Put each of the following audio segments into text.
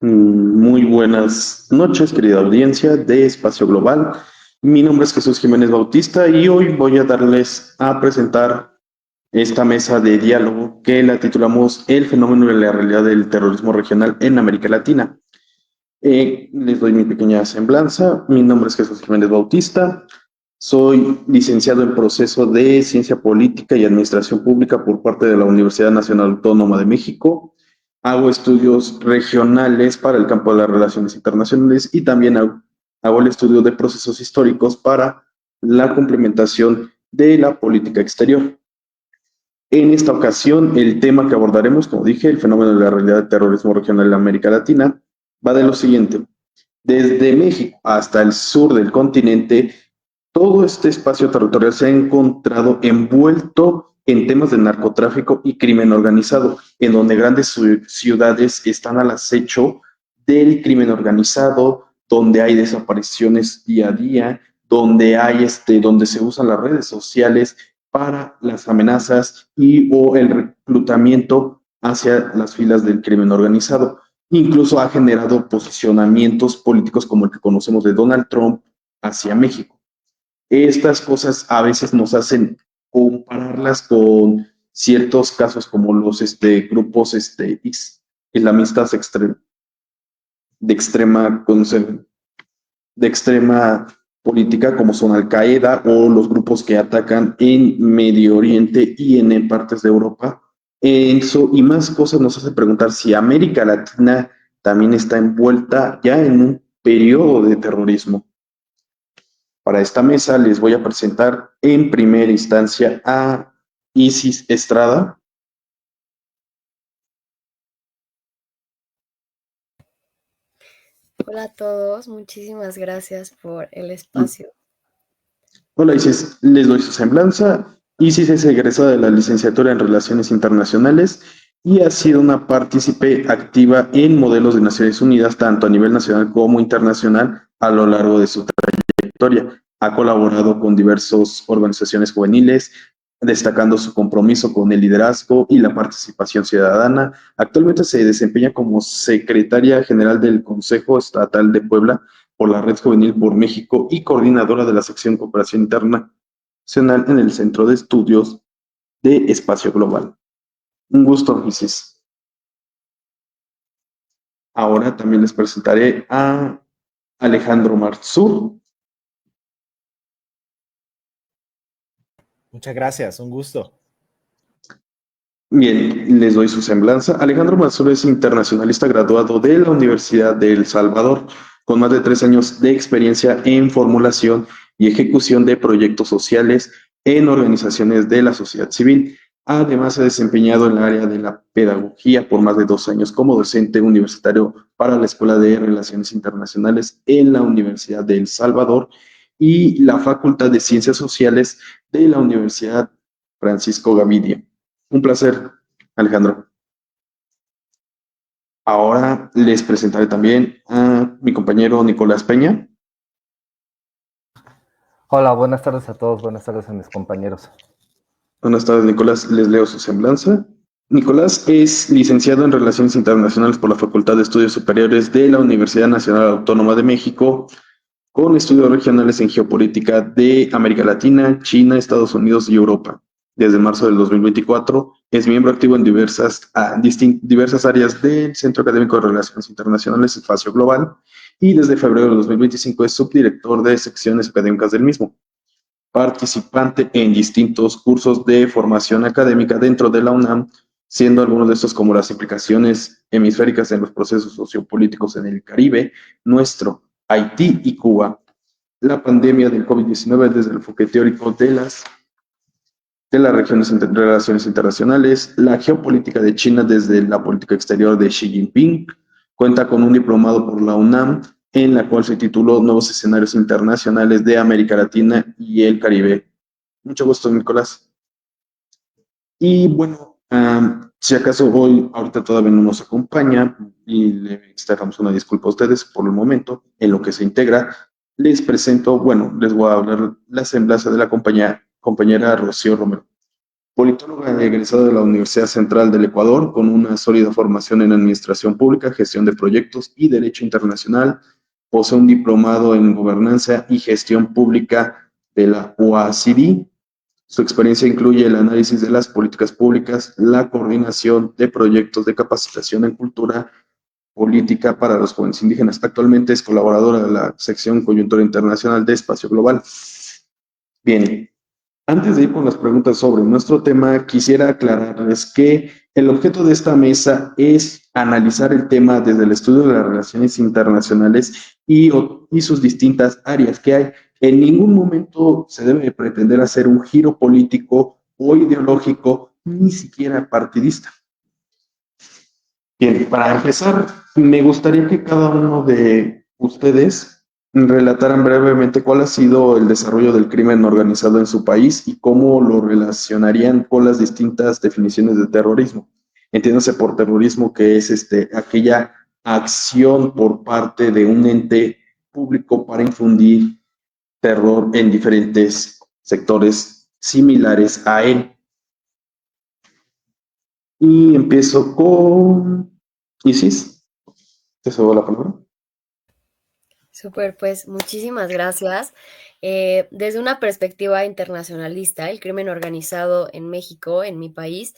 Muy buenas noches, querida audiencia de Espacio Global. Mi nombre es Jesús Jiménez Bautista y hoy voy a darles a presentar esta mesa de diálogo que la titulamos El fenómeno de la realidad del terrorismo regional en América Latina. Les doy mi pequeña semblanza. Mi nombre es Jesús Jiménez Bautista. Soy licenciado en proceso de Ciencia Política y Administración Pública por parte de la Universidad Nacional Autónoma de México. Hago estudios regionales para el campo de las relaciones internacionales y también hago el estudio de procesos históricos para la complementación de la política exterior. En esta ocasión, el tema que abordaremos, como dije, el fenómeno de la realidad del terrorismo regional en América Latina, va de lo siguiente. Desde México hasta el sur del continente, todo este espacio territorial se ha encontrado envuelto en temas de narcotráfico y crimen organizado, en donde grandes ciudades están al acecho del crimen organizado, donde hay desapariciones día a día, donde se usan las redes sociales para las amenazas y o el reclutamiento hacia las filas del crimen organizado. Incluso ha generado posicionamientos políticos como el que conocemos de Donald Trump hacia México. Estas cosas a veces nos hacen compararlas con ciertos casos como los grupos islamistas de extrema de extrema política como son Al Qaeda o los grupos que atacan en Medio Oriente y en partes de Europa. Eso y más cosas nos hace preguntar si América Latina también está envuelta ya en un periodo de terrorismo. Para esta mesa les voy a presentar en primera instancia a Isis Estrada. Hola a todos, muchísimas gracias por el espacio. Hola Isis, les doy su semblanza. Isis es egresada de la licenciatura en Relaciones Internacionales y ha sido una partícipe activa en modelos de Naciones Unidas, tanto a nivel nacional como internacional, a lo largo de su trayectoria. Ha colaborado con diversas organizaciones juveniles, destacando su compromiso con el liderazgo y la participación ciudadana. Actualmente se desempeña como secretaria general del Consejo Estatal de Puebla por la Red Juvenil por México y coordinadora de la sección Cooperación Internacional en el Centro de Estudios de Espacio Global. Un gusto, Isis. Ahora también les presentaré a Alejandro Marzur. Muchas gracias, un gusto. Bien, les doy su semblanza. Alejandro Marzur es internacionalista graduado de la Universidad de El Salvador, con más de 3 años de experiencia en formulación y ejecución de proyectos sociales en organizaciones de la sociedad civil. Además, se ha desempeñado en el área de la pedagogía por más de 2 años como docente universitario para la Escuela de Relaciones Internacionales en la Universidad de El Salvador y la Facultad de Ciencias Sociales de la Universidad Francisco Gavidia. Un placer, Alejandro. Ahora les presentaré también a mi compañero Nicolás Peña. Hola, buenas tardes a todos, buenas tardes a mis compañeros. Buenas tardes, Nicolás. Les leo su semblanza. Nicolás es licenciado en Relaciones Internacionales por la Facultad de Estudios Superiores de la Universidad Nacional Autónoma de México, con estudios regionales en geopolítica de América Latina, China, Estados Unidos y Europa. Desde marzo del 2024 es miembro activo en diversas áreas del Centro Académico de Relaciones Internacionales Espacio Global y desde febrero del 2025 es subdirector de secciones académicas del mismo. Participante en distintos cursos de formación académica dentro de la UNAM, siendo algunos de estos como las implicaciones hemisféricas en los procesos sociopolíticos en el Caribe, nuestro Haití y Cuba, la pandemia del COVID-19 desde el enfoque teórico de las relaciones internacionales, la geopolítica de China desde la política exterior de Xi Jinping, cuenta con un diplomado por la UNAM, en la cual se tituló Nuevos Escenarios Internacionales de América Latina y el Caribe. Mucho gusto, Nicolás. Y bueno, si acaso hoy, ahorita todavía no nos acompaña y le externamos una disculpa a ustedes por el momento, en lo que se integra, les presento, bueno, les voy a hablar la semblanza de la compañera Rocío Romero. politóloga egresada de la Universidad Central del Ecuador, con una sólida formación en Administración Pública, Gestión de Proyectos y Derecho Internacional. Posee un diplomado en Gobernanza y Gestión Pública de la UACD. Su experiencia incluye el análisis de las políticas públicas, la coordinación de proyectos de capacitación en cultura política para los jóvenes indígenas. Actualmente es colaboradora de la sección Coyuntura Internacional de Espacio Global. Bien, antes de ir con las preguntas sobre nuestro tema, quisiera aclararles que el objeto de esta mesa es analizar el tema desde el estudio de las relaciones internacionales y sus distintas áreas que hay. En ningún momento se debe pretender hacer un giro político o ideológico, ni siquiera partidista. Bien, para empezar, me gustaría que cada uno de ustedes relataran brevemente cuál ha sido el desarrollo del crimen organizado en su país y cómo lo relacionarían con las distintas definiciones de terrorismo. Entiéndase por terrorismo que es aquella acción por parte de un ente público para infundir terror en diferentes sectores similares a él. Y empiezo con Isis. ¿Te cedo la palabra? Súper, pues muchísimas gracias. Desde una perspectiva internacionalista, el crimen organizado en México, en mi país,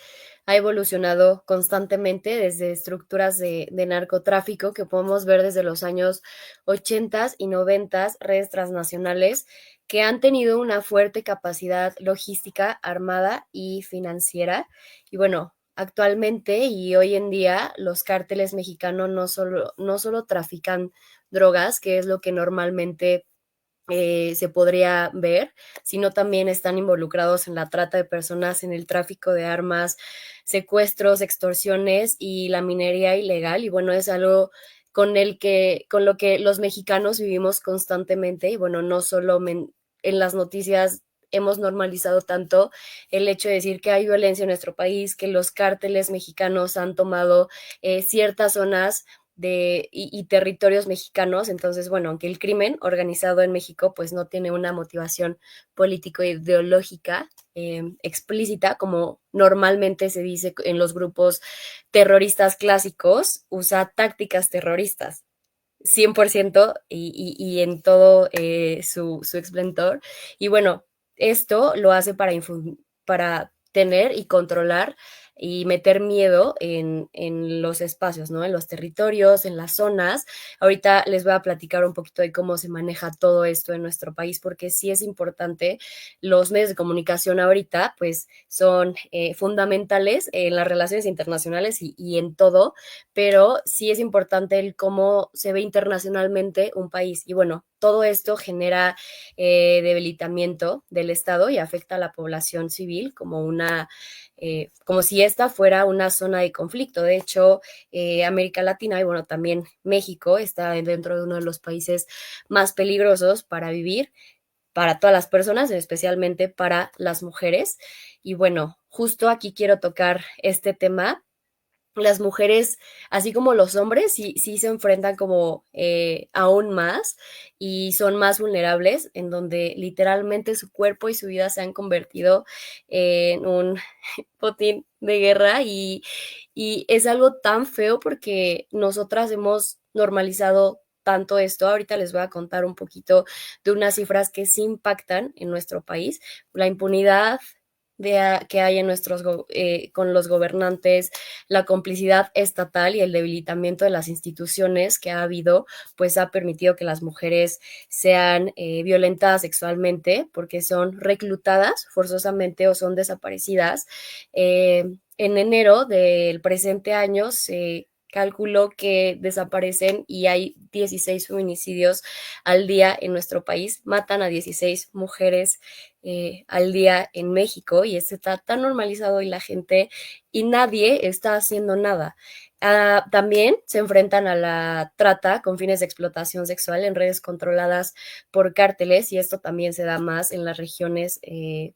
ha evolucionado constantemente desde estructuras de narcotráfico que podemos ver desde los años 80 y 90, redes transnacionales que han tenido una fuerte capacidad logística, armada y financiera. Y bueno, actualmente y hoy en día los cárteles mexicanos no solo trafican drogas, que es lo que normalmente se podría ver, sino también están involucrados en la trata de personas, en el tráfico de armas, secuestros, extorsiones y la minería ilegal. Y bueno, es algo con lo que los mexicanos vivimos constantemente. Y bueno, no solo en las noticias hemos normalizado tanto el hecho de decir que hay violencia en nuestro país, que los cárteles mexicanos han tomado ciertas zonas y territorios mexicanos. Entonces, bueno, aunque el crimen organizado en México pues no tiene una motivación político-ideológica explícita, como normalmente se dice en los grupos terroristas clásicos, usa tácticas terroristas. 100% y en todo su esplendor. Y bueno, esto lo hace para tener y controlar y meter miedo en los espacios, ¿no? En los territorios, en las zonas. Ahorita les voy a platicar un poquito de cómo se maneja todo esto en nuestro país, porque sí es importante. Los medios de comunicación ahorita, pues, son fundamentales en las relaciones internacionales y en todo, pero sí es importante el cómo se ve internacionalmente un país. Y bueno, todo esto genera debilitamiento del Estado y afecta a la población civil como si esta fuera una zona de conflicto. De hecho, América Latina y bueno, también México está dentro de uno de los países más peligrosos para vivir, para todas las personas, especialmente para las mujeres. Y bueno, justo aquí quiero tocar este tema. Las mujeres, así como los hombres, sí se enfrentan como aún más y son más vulnerables, en donde literalmente su cuerpo y su vida se han convertido en un botín de guerra y es algo tan feo porque nosotras hemos normalizado tanto esto. Ahorita les voy a contar un poquito de unas cifras que sí impactan en nuestro país. La impunidad que hay en con los gobernantes, la complicidad estatal y el debilitamiento de las instituciones que ha habido, pues ha permitido que las mujeres sean violentadas sexualmente porque son reclutadas forzosamente o son desaparecidas. En enero del presente año se calculó que desaparecen y hay 16 feminicidios al día en nuestro país, matan a 16 mujeres al día en México y esto está tan normalizado y la gente y nadie está haciendo nada. También se enfrentan a la trata con fines de explotación sexual en redes controladas por cárteles y esto también se da más en las regiones,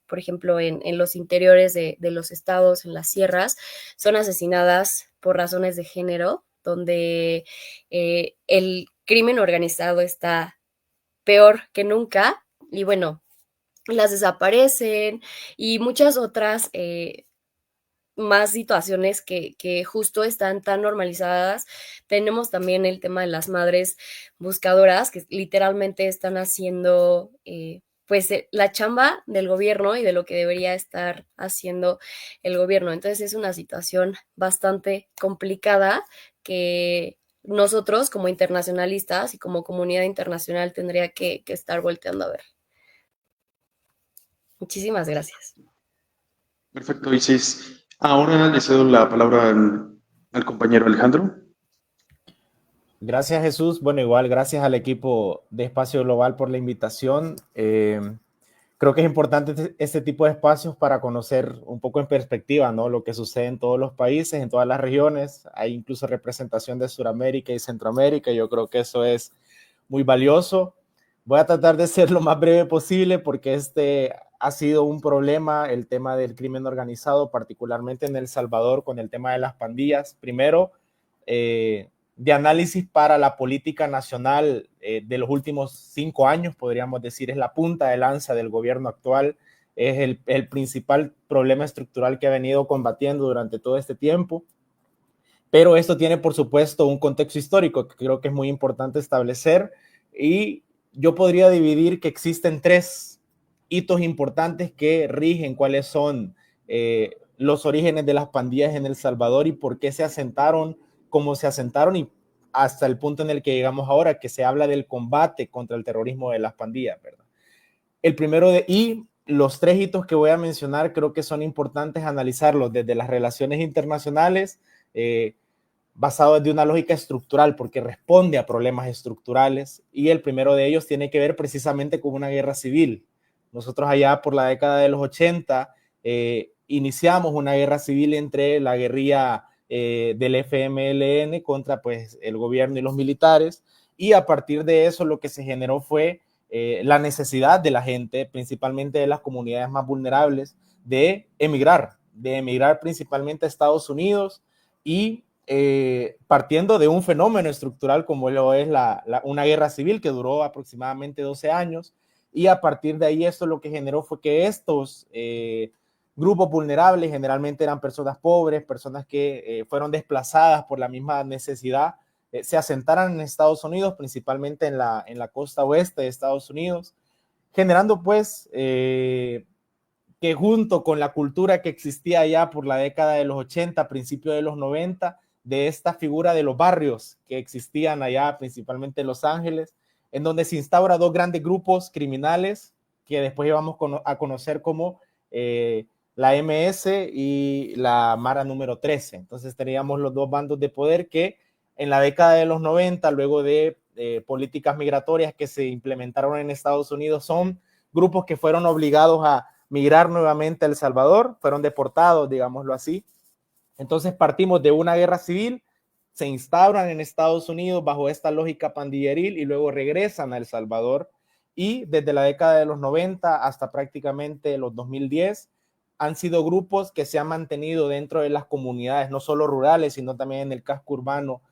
por ejemplo, en los interiores de los estados, en las sierras, son asesinadas por razones de género, donde el crimen organizado está peor que nunca y bueno, las desaparecen y muchas otras más situaciones que justo están tan normalizadas. Tenemos también el tema de las madres buscadoras, que literalmente están haciendo pues la chamba del gobierno y de lo que debería estar haciendo el gobierno. Entonces es una situación bastante complicada que nosotros como internacionalistas y como comunidad internacional tendría que estar volteando a ver. Muchísimas gracias. Perfecto, Isis. Ahora le cedo la palabra al compañero Alejandro. Gracias, Jesús. Bueno, igual gracias al equipo de Espacio Global por la invitación. Creo que es importante este tipo de espacios para conocer un poco en perspectiva, ¿no?, lo que sucede en todos los países, en todas las regiones. Hay incluso representación de Sudamérica y Centroamérica. Yo creo que eso es muy valioso. Voy a tratar de ser lo más breve posible porque este ha sido un problema, el tema del crimen organizado, particularmente en El Salvador, con el tema de las pandillas. Primero, de análisis para la política nacional de los últimos 5 años, podríamos decir, es la punta de lanza del gobierno actual, es el principal problema estructural que ha venido combatiendo durante todo este tiempo. Pero esto tiene, por supuesto, un contexto histórico que creo que es muy importante establecer, y yo podría dividir que existen 3 hitos importantes que rigen cuáles son los orígenes de las pandillas en El Salvador y por qué se asentaron como se asentaron y hasta el punto en el que llegamos ahora, que se habla del combate contra el terrorismo de las pandillas, ¿verdad? El primero y los 3 hitos que voy a mencionar creo que son importantes analizarlos desde las relaciones internacionales, basado desde una lógica estructural, porque responde a problemas estructurales, y el primero de ellos tiene que ver precisamente con una guerra civil. Nosotros allá por la década de los 80 iniciamos una guerra civil entre la guerrilla del FMLN contra pues el gobierno y los militares, y a partir de eso lo que se generó fue la necesidad de la gente, principalmente de las comunidades más vulnerables, de emigrar principalmente a Estados Unidos, y partiendo de un fenómeno estructural como lo es una guerra civil que duró aproximadamente 12 años, y a partir de ahí esto lo que generó fue que estos grupos vulnerables generalmente eran personas pobres, personas que fueron desplazadas por la misma necesidad, se asentaran en Estados Unidos, principalmente en la costa oeste de Estados Unidos, generando pues que junto con la cultura que existía allá por la década de los 80, principios de los 90, de esta figura de los barrios que existían allá, principalmente en Los Ángeles, en donde se instaura 2 grandes grupos criminales que después íbamos a conocer como la MS y la Mara número 13. Entonces teníamos los 2 bandos de poder que en la década de los 90, luego de políticas migratorias que se implementaron en Estados Unidos, son grupos que fueron obligados a migrar nuevamente a El Salvador, fueron deportados, digámoslo así. Entonces partimos de una guerra civil, se instauran en Estados Unidos bajo esta lógica pandilleril y luego regresan a El Salvador, y desde la década de los 90 hasta prácticamente los 2010 han sido grupos que se han mantenido dentro de las comunidades, no solo rurales, sino también en el casco urbano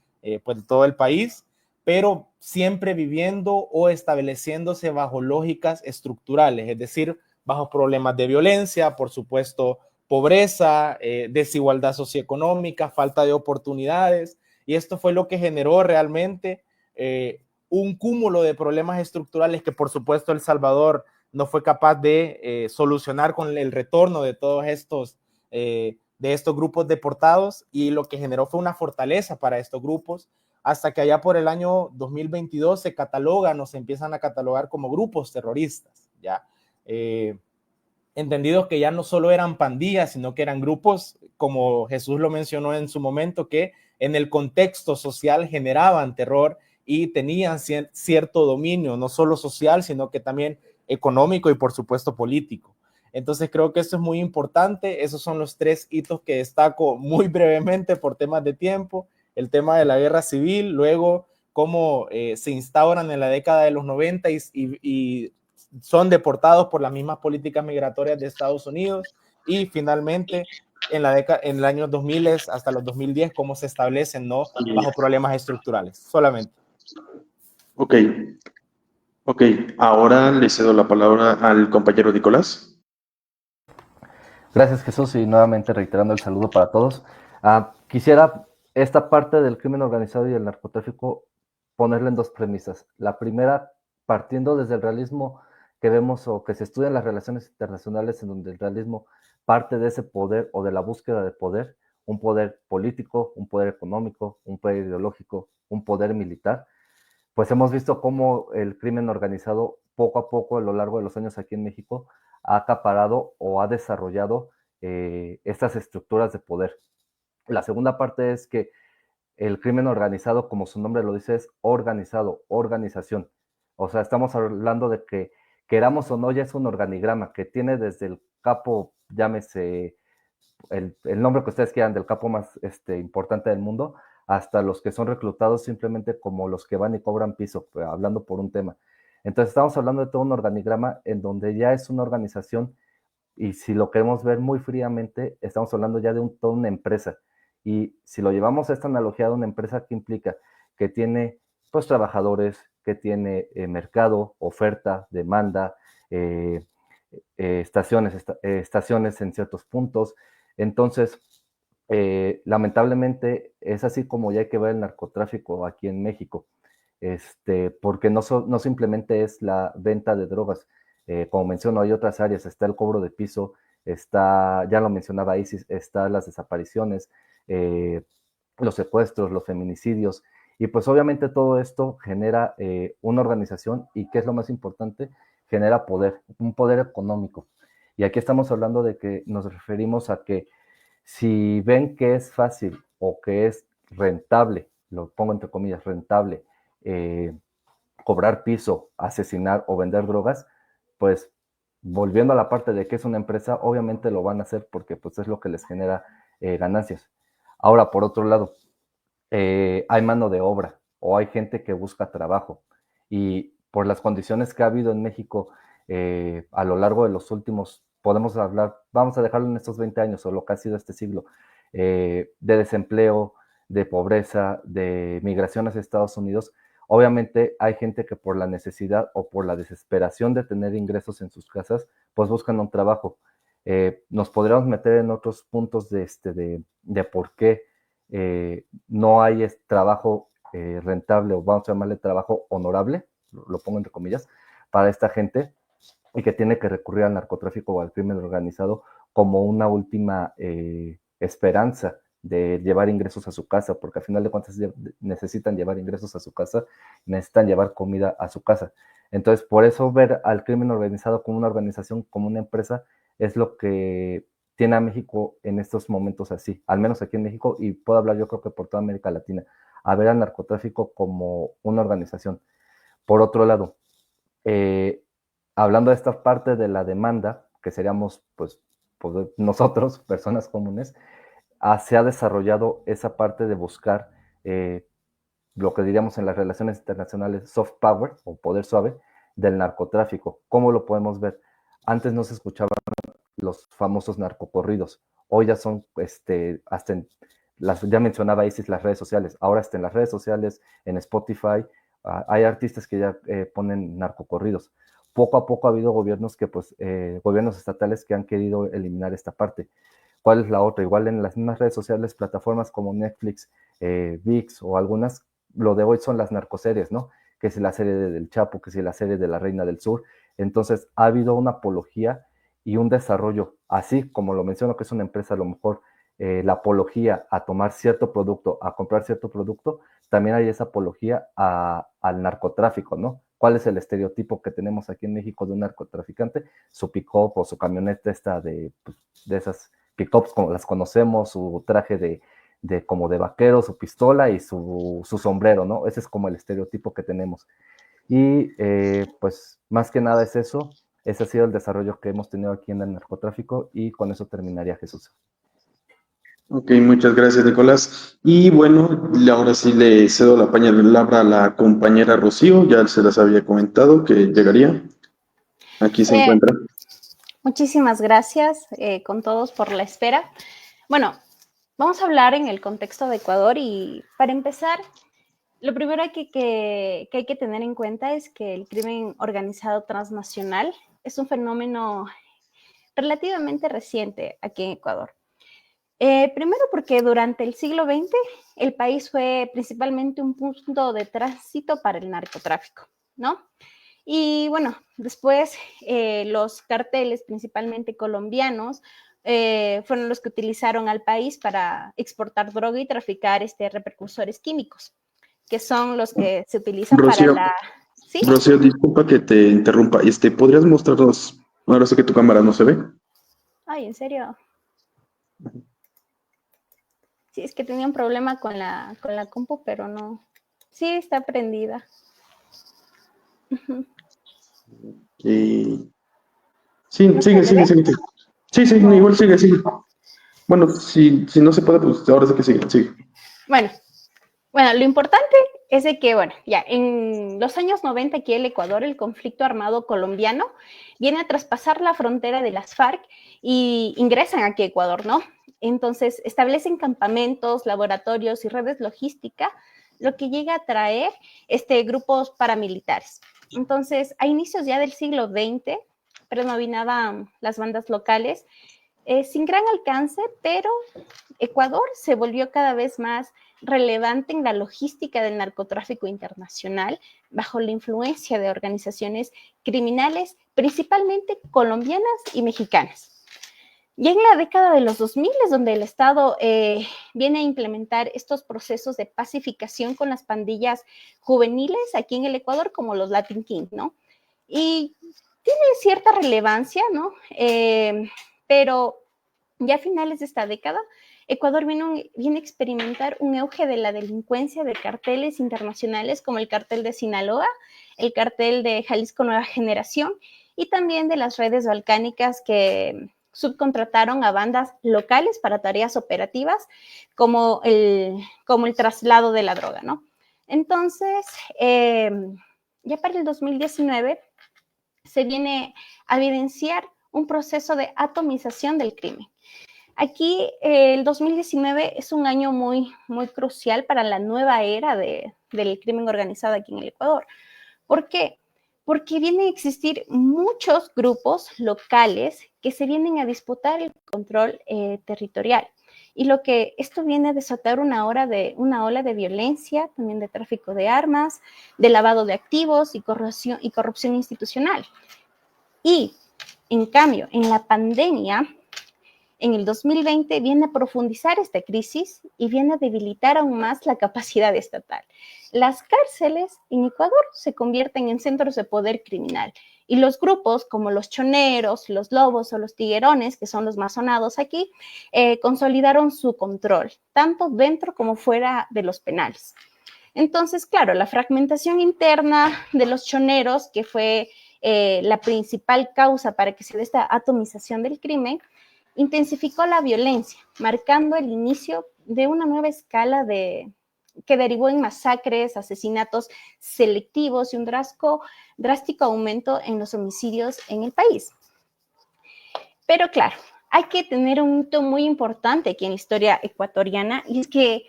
pues, de todo el país, pero siempre viviendo o estableciéndose bajo lógicas estructurales, es decir, bajo problemas de violencia, por supuesto, pobreza, desigualdad socioeconómica, falta de oportunidades, y esto fue lo que generó realmente un cúmulo de problemas estructurales que por supuesto El Salvador no fue capaz de solucionar con el retorno de todos estos grupos deportados, y lo que generó fue una fortaleza para estos grupos, hasta que allá por el año 2022 se catalogan o se empiezan a catalogar como grupos terroristas, ¿ya? Entendidos que ya no solo eran pandillas, sino que eran grupos, como Jesús lo mencionó en su momento, que en el contexto social generaban terror y tenían cierto dominio, no solo social, sino que también económico y por supuesto político. Entonces creo que esto es muy importante. Esos son los 3 hitos que destaco muy brevemente por temas de tiempo: el tema de la guerra civil, luego cómo se instauran en la década de los 90 y son deportados por las mismas políticas migratorias de Estados Unidos, y finalmente en el año 2000 hasta los 2010 cómo se establecen, ¿no?, bajo problemas estructurales solamente. Ok. Ok, ahora le cedo la palabra al compañero Nicolás. Gracias, Jesús, y nuevamente reiterando el saludo para todos. Quisiera esta parte del crimen organizado y el narcotráfico ponerle en dos premisas. La primera, partiendo desde el realismo que vemos o que se estudia en las relaciones internacionales, en donde el realismo parte de ese poder o de la búsqueda de poder, un poder político, un poder económico, un poder ideológico, un poder militar. Pues hemos visto cómo el crimen organizado poco a poco a lo largo de los años aquí en México ha acaparado o ha desarrollado estas estructuras de poder. La segunda parte es que el crimen organizado, como su nombre lo dice, es organizado, organización. O sea, estamos hablando de que queramos o no, ya es un organigrama que tiene desde el capo, llámese el nombre que ustedes quieran, del capo más importante del mundo, hasta los que son reclutados simplemente como los que van y cobran piso, hablando por un tema. Entonces estamos hablando de todo un organigrama en donde ya es una organización, y si lo queremos ver muy fríamente, estamos hablando ya de toda una empresa. Y si lo llevamos a esta analogía de una empresa, ¿qué implica? Que tiene pues trabajadores, que tiene mercado, oferta, demanda, eh, estaciones en ciertos puntos. Entonces, lamentablemente es así como ya hay que ver el narcotráfico aquí en México, porque no simplemente es la venta de drogas. Como menciono, hay otras áreas, está el cobro de piso, está, ya lo mencionaba Isis, está las desapariciones, eh, los secuestros, los feminicidios, y pues obviamente todo esto genera una organización y, ¿qué es lo más importante? Genera poder, un poder económico. Y aquí estamos hablando de que nos referimos a que si ven que es fácil o que es rentable, lo pongo entre comillas, rentable, eh, cobrar piso, asesinar o vender drogas, pues volviendo a la parte de que es una empresa, obviamente lo van a hacer porque pues es lo que les genera ganancias. Ahora, por otro lado, hay mano de obra o hay gente que busca trabajo, y por las condiciones que ha habido en México a lo largo de los últimos, podemos hablar, vamos a dejarlo en estos 20 años o lo que ha sido este siglo, de desempleo, de pobreza, de migración hacia Estados Unidos. Obviamente hay gente que por la necesidad o por la desesperación de tener ingresos en sus casas, pues buscan un trabajo. Nos podríamos meter en otros puntos de por qué no hay trabajo rentable, o vamos a llamarle trabajo honorable, lo pongo entre comillas, para esta gente, y que tiene que recurrir al narcotráfico o al crimen organizado como una última esperanza de llevar ingresos a su casa, porque al final de cuentas necesitan llevar ingresos a su casa, necesitan llevar comida a su casa. Entonces, por eso ver al crimen organizado como una organización, como una empresa, es lo que tiene a México en estos momentos así, al menos aquí en México, y puedo hablar yo creo que por toda América Latina, a ver al narcotráfico como una organización. Por otro lado, eh, hablando de esta parte de la demanda, que seríamos pues nosotros, personas comunes, se ha desarrollado esa parte de buscar lo que diríamos en las relaciones internacionales soft power o poder suave del narcotráfico. ¿Cómo lo podemos ver? Antes no se escuchaban los famosos narcocorridos, hoy ya son hasta en ya mencionaba Isis, las redes sociales, ahora hasta en las redes sociales, en Spotify, hay artistas que ya ponen narcocorridos. Poco a poco ha habido gobiernos gobiernos estatales que han querido eliminar esta parte. ¿Cuál es la otra? Igual en las mismas redes sociales, plataformas como Netflix, VIX o algunas, lo de hoy son las narcoseries, ¿no? Que si la serie del Chapo, que si la serie de la Reina del Sur. Entonces ha habido una apología y un desarrollo, así como lo menciono que es una empresa, a lo mejor la apología a tomar cierto producto, a comprar cierto producto, también hay esa apología al narcotráfico, ¿no? ¿Cuál es el estereotipo que tenemos aquí en México de un narcotraficante? Su pick-up o su camioneta de esas pick-ups como las conocemos, su traje como de vaquero, su pistola y su sombrero, ¿no? Ese es como el estereotipo que tenemos. Y pues más que nada es eso. Ese ha sido el desarrollo que hemos tenido aquí en el narcotráfico, y con eso terminaría, Jesús. Ok, muchas gracias, Nicolás. Y bueno, ahora sí le cedo la palabra a la compañera Rocío, ya se las había comentado que llegaría. Aquí se Eh, encuentra. Muchísimas gracias con todos por la espera. Bueno, vamos a hablar en el contexto de Ecuador, y para empezar, lo primero que hay que tener en cuenta es que el crimen organizado transnacional es un fenómeno relativamente reciente aquí en Ecuador. Primero porque durante el siglo XX el país fue principalmente un punto de tránsito para el narcotráfico, ¿no? Y bueno, después los carteles, principalmente colombianos, fueron los que utilizaron al país para exportar droga y traficar repercursores químicos, que son los que se utilizan para Rocío, la... ¿Sí? Rocío, disculpa que te interrumpa. ¿Podrías mostrarnos? Ahora sé que tu cámara no se ve. Ay, ¿en serio? Sí, es que tenía un problema con la compu, pero no. Sí, está prendida. Y... Sí, ¿No se sigue, le sigue, ve? sigue. Sí, sí, Oh. igual sigue, sigue. Bueno, si no se puede, pues ahora sí que sigue, sigue. Bueno, lo importante es de que, bueno, ya en los años 90 aquí en el Ecuador, el conflicto armado colombiano viene a traspasar la frontera de las FARC y ingresan aquí a Ecuador, ¿no? Entonces, establecen campamentos, laboratorios y redes logísticas, lo que llega a traer grupos paramilitares. Entonces, a inicios ya del siglo XX, predominaban las bandas locales, sin gran alcance, pero Ecuador se volvió cada vez más relevante en la logística del narcotráfico internacional bajo la influencia de organizaciones criminales, principalmente colombianas y mexicanas. Y en la década de los 2000 es donde el Estado viene a implementar estos procesos de pacificación con las pandillas juveniles aquí en el Ecuador, como los Latin Kings, ¿no? Y tiene cierta relevancia, ¿no? Pero ya a finales de esta década, Ecuador viene a experimentar un auge de la delincuencia de carteles internacionales como el cartel de Sinaloa, el cartel de Jalisco Nueva Generación y también de las redes balcánicas que subcontrataron a bandas locales para tareas operativas como el traslado de la droga, ¿no? Entonces, ya para el 2019 se viene a evidenciar un proceso de atomización del crimen. Aquí el 2019 es un año muy, muy crucial para la nueva era del crimen organizado aquí en el Ecuador. ¿Por qué? Porque vienen a existir muchos grupos locales que se vienen a disputar el control territorial. Y lo que esto viene a desatar una ola de violencia, también de tráfico de armas, de lavado de activos y corrupción institucional. Y, en cambio, en la pandemia, en el 2020 viene a profundizar esta crisis y viene a debilitar aún más la capacidad estatal. Las cárceles en Ecuador se convierten en centros de poder criminal y los grupos como los choneros, los lobos o los tiguerones, que son los más sonados aquí, consolidaron su control, tanto dentro como fuera de los penales. Entonces, claro, la fragmentación interna de los choneros, que fue la principal causa para que se dé esta atomización del crimen, intensificó la violencia, marcando el inicio de una nueva escala que derivó en masacres, asesinatos selectivos y un drástico aumento en los homicidios en el país. Pero claro, hay que tener un hito muy importante aquí en la historia ecuatoriana, y es que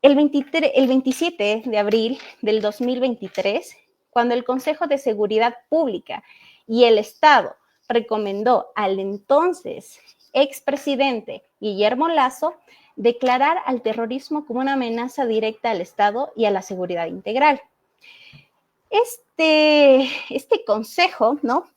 el 27 de abril del 2023, cuando el Consejo de Seguridad Pública y el Estado recomendó al entonces expresidente Guillermo Lasso declarar al terrorismo como una amenaza directa al Estado y a la seguridad integral. Este consejo, ¿no?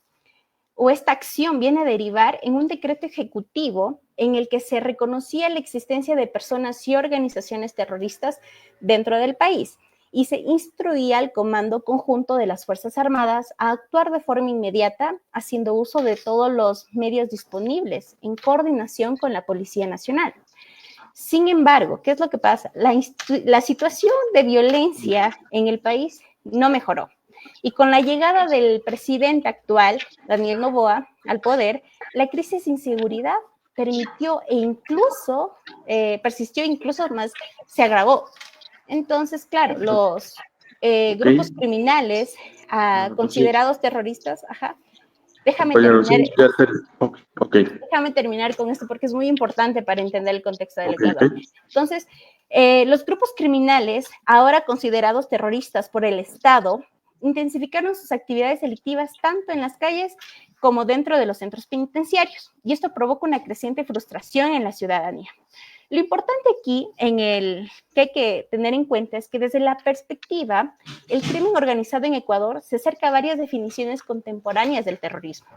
O esta acción viene a derivar en un decreto ejecutivo en el que se reconocía la existencia de personas y organizaciones terroristas dentro del país y se instruía al Comando Conjunto de las Fuerzas Armadas a actuar de forma inmediata, haciendo uso de todos los medios disponibles en coordinación con la Policía Nacional. Sin embargo, ¿qué es lo que pasa? La situación de violencia en el país no mejoró. Y con la llegada del presidente actual, Daniel Noboa, al poder, la crisis de inseguridad persistió incluso más, se agravó. Entonces, claro, los grupos criminales considerados terroristas, déjame terminar con esto porque es muy importante para entender el contexto del Ecuador. Entonces, Los grupos criminales, ahora considerados terroristas por el Estado, intensificaron sus actividades delictivas tanto en las calles como dentro de los centros penitenciarios, y esto provoca una creciente frustración en la ciudadanía. Lo importante aquí que hay que tener en cuenta es que desde la perspectiva, el crimen organizado en Ecuador se acerca a varias definiciones contemporáneas del terrorismo.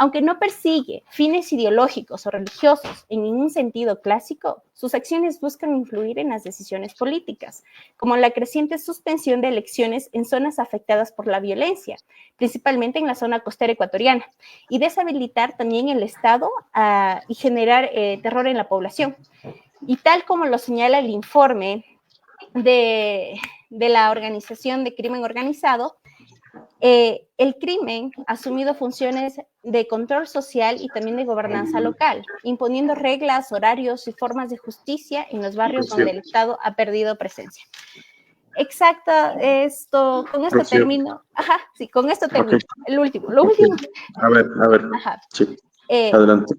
Aunque no persigue fines ideológicos o religiosos en ningún sentido clásico, sus acciones buscan influir en las decisiones políticas, como la creciente suspensión de elecciones en zonas afectadas por la violencia, principalmente en la zona costera ecuatoriana, y deshabilitar también el Estado y generar terror en la población. Y tal como lo señala el informe de la Organización de Crimen Organizado, el crimen ha asumido funciones de control social y también de gobernanza local, imponiendo reglas, horarios y formas de justicia en los barrios donde el Estado ha perdido presencia. Exacto, con esto termino. Ajá, sí, con esto termino. Okay. Lo último. A ver. Ajá. Sí. Adelante.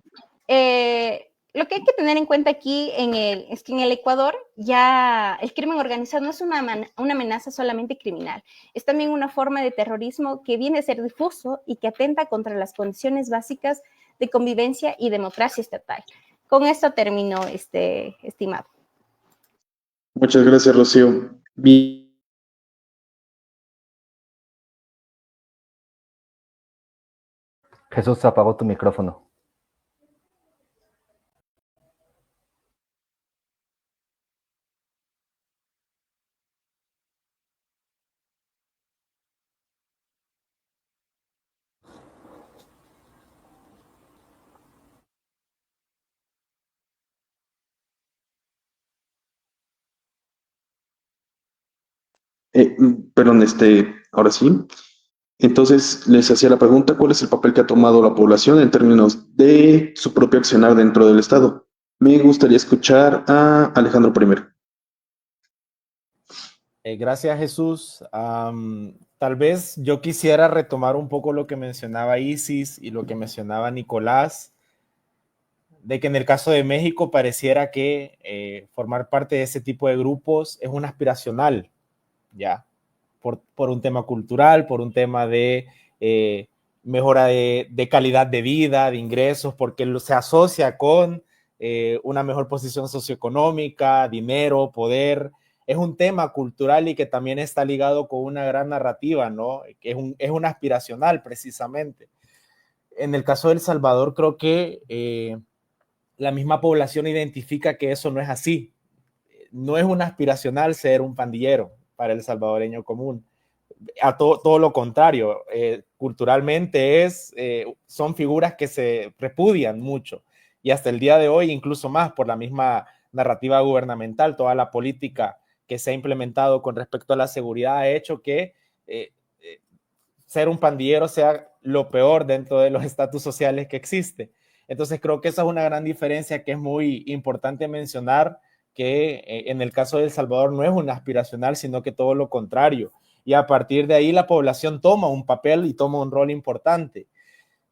Lo que hay que tener en cuenta aquí es que en el Ecuador ya el crimen organizado no es una amenaza solamente criminal, es también una forma de terrorismo que viene a ser difuso y que atenta contra las condiciones básicas de convivencia y democracia estatal. Con esto termino, estimado. Muchas gracias, Rocío. Jesús, apagó tu micrófono. Perdón, ahora sí. Entonces, les hacía la pregunta, ¿cuál es el papel que ha tomado la población en términos de su propio accionar dentro del Estado? Me gustaría escuchar a Alejandro primero. Gracias, Jesús. Tal vez yo quisiera retomar un poco lo que mencionaba Isis y lo que mencionaba Nicolás, de que en el caso de México pareciera que formar parte de ese tipo de grupos es un aspiracional, ¿ya? Por un tema cultural, por un tema de mejora de calidad de vida, de ingresos, porque se asocia con una mejor posición socioeconómica, dinero, poder. Es un tema cultural y que también está ligado con una gran narrativa, ¿no? Que es un aspiracional, precisamente. En el caso de El Salvador, creo que la misma población identifica que eso no es así. No es un aspiracional ser un pandillero para el salvadoreño común. A todo lo contrario, culturalmente son figuras que se repudian mucho y hasta el día de hoy incluso más por la misma narrativa gubernamental, toda la política que se ha implementado con respecto a la seguridad ha hecho que ser un pandillero sea lo peor dentro de los estatus sociales que existe. Entonces creo que esa es una gran diferencia que es muy importante mencionar, que en el caso de El Salvador no es un aspiracional, sino que todo lo contrario. Y a partir de ahí la población toma un papel y toma un rol importante.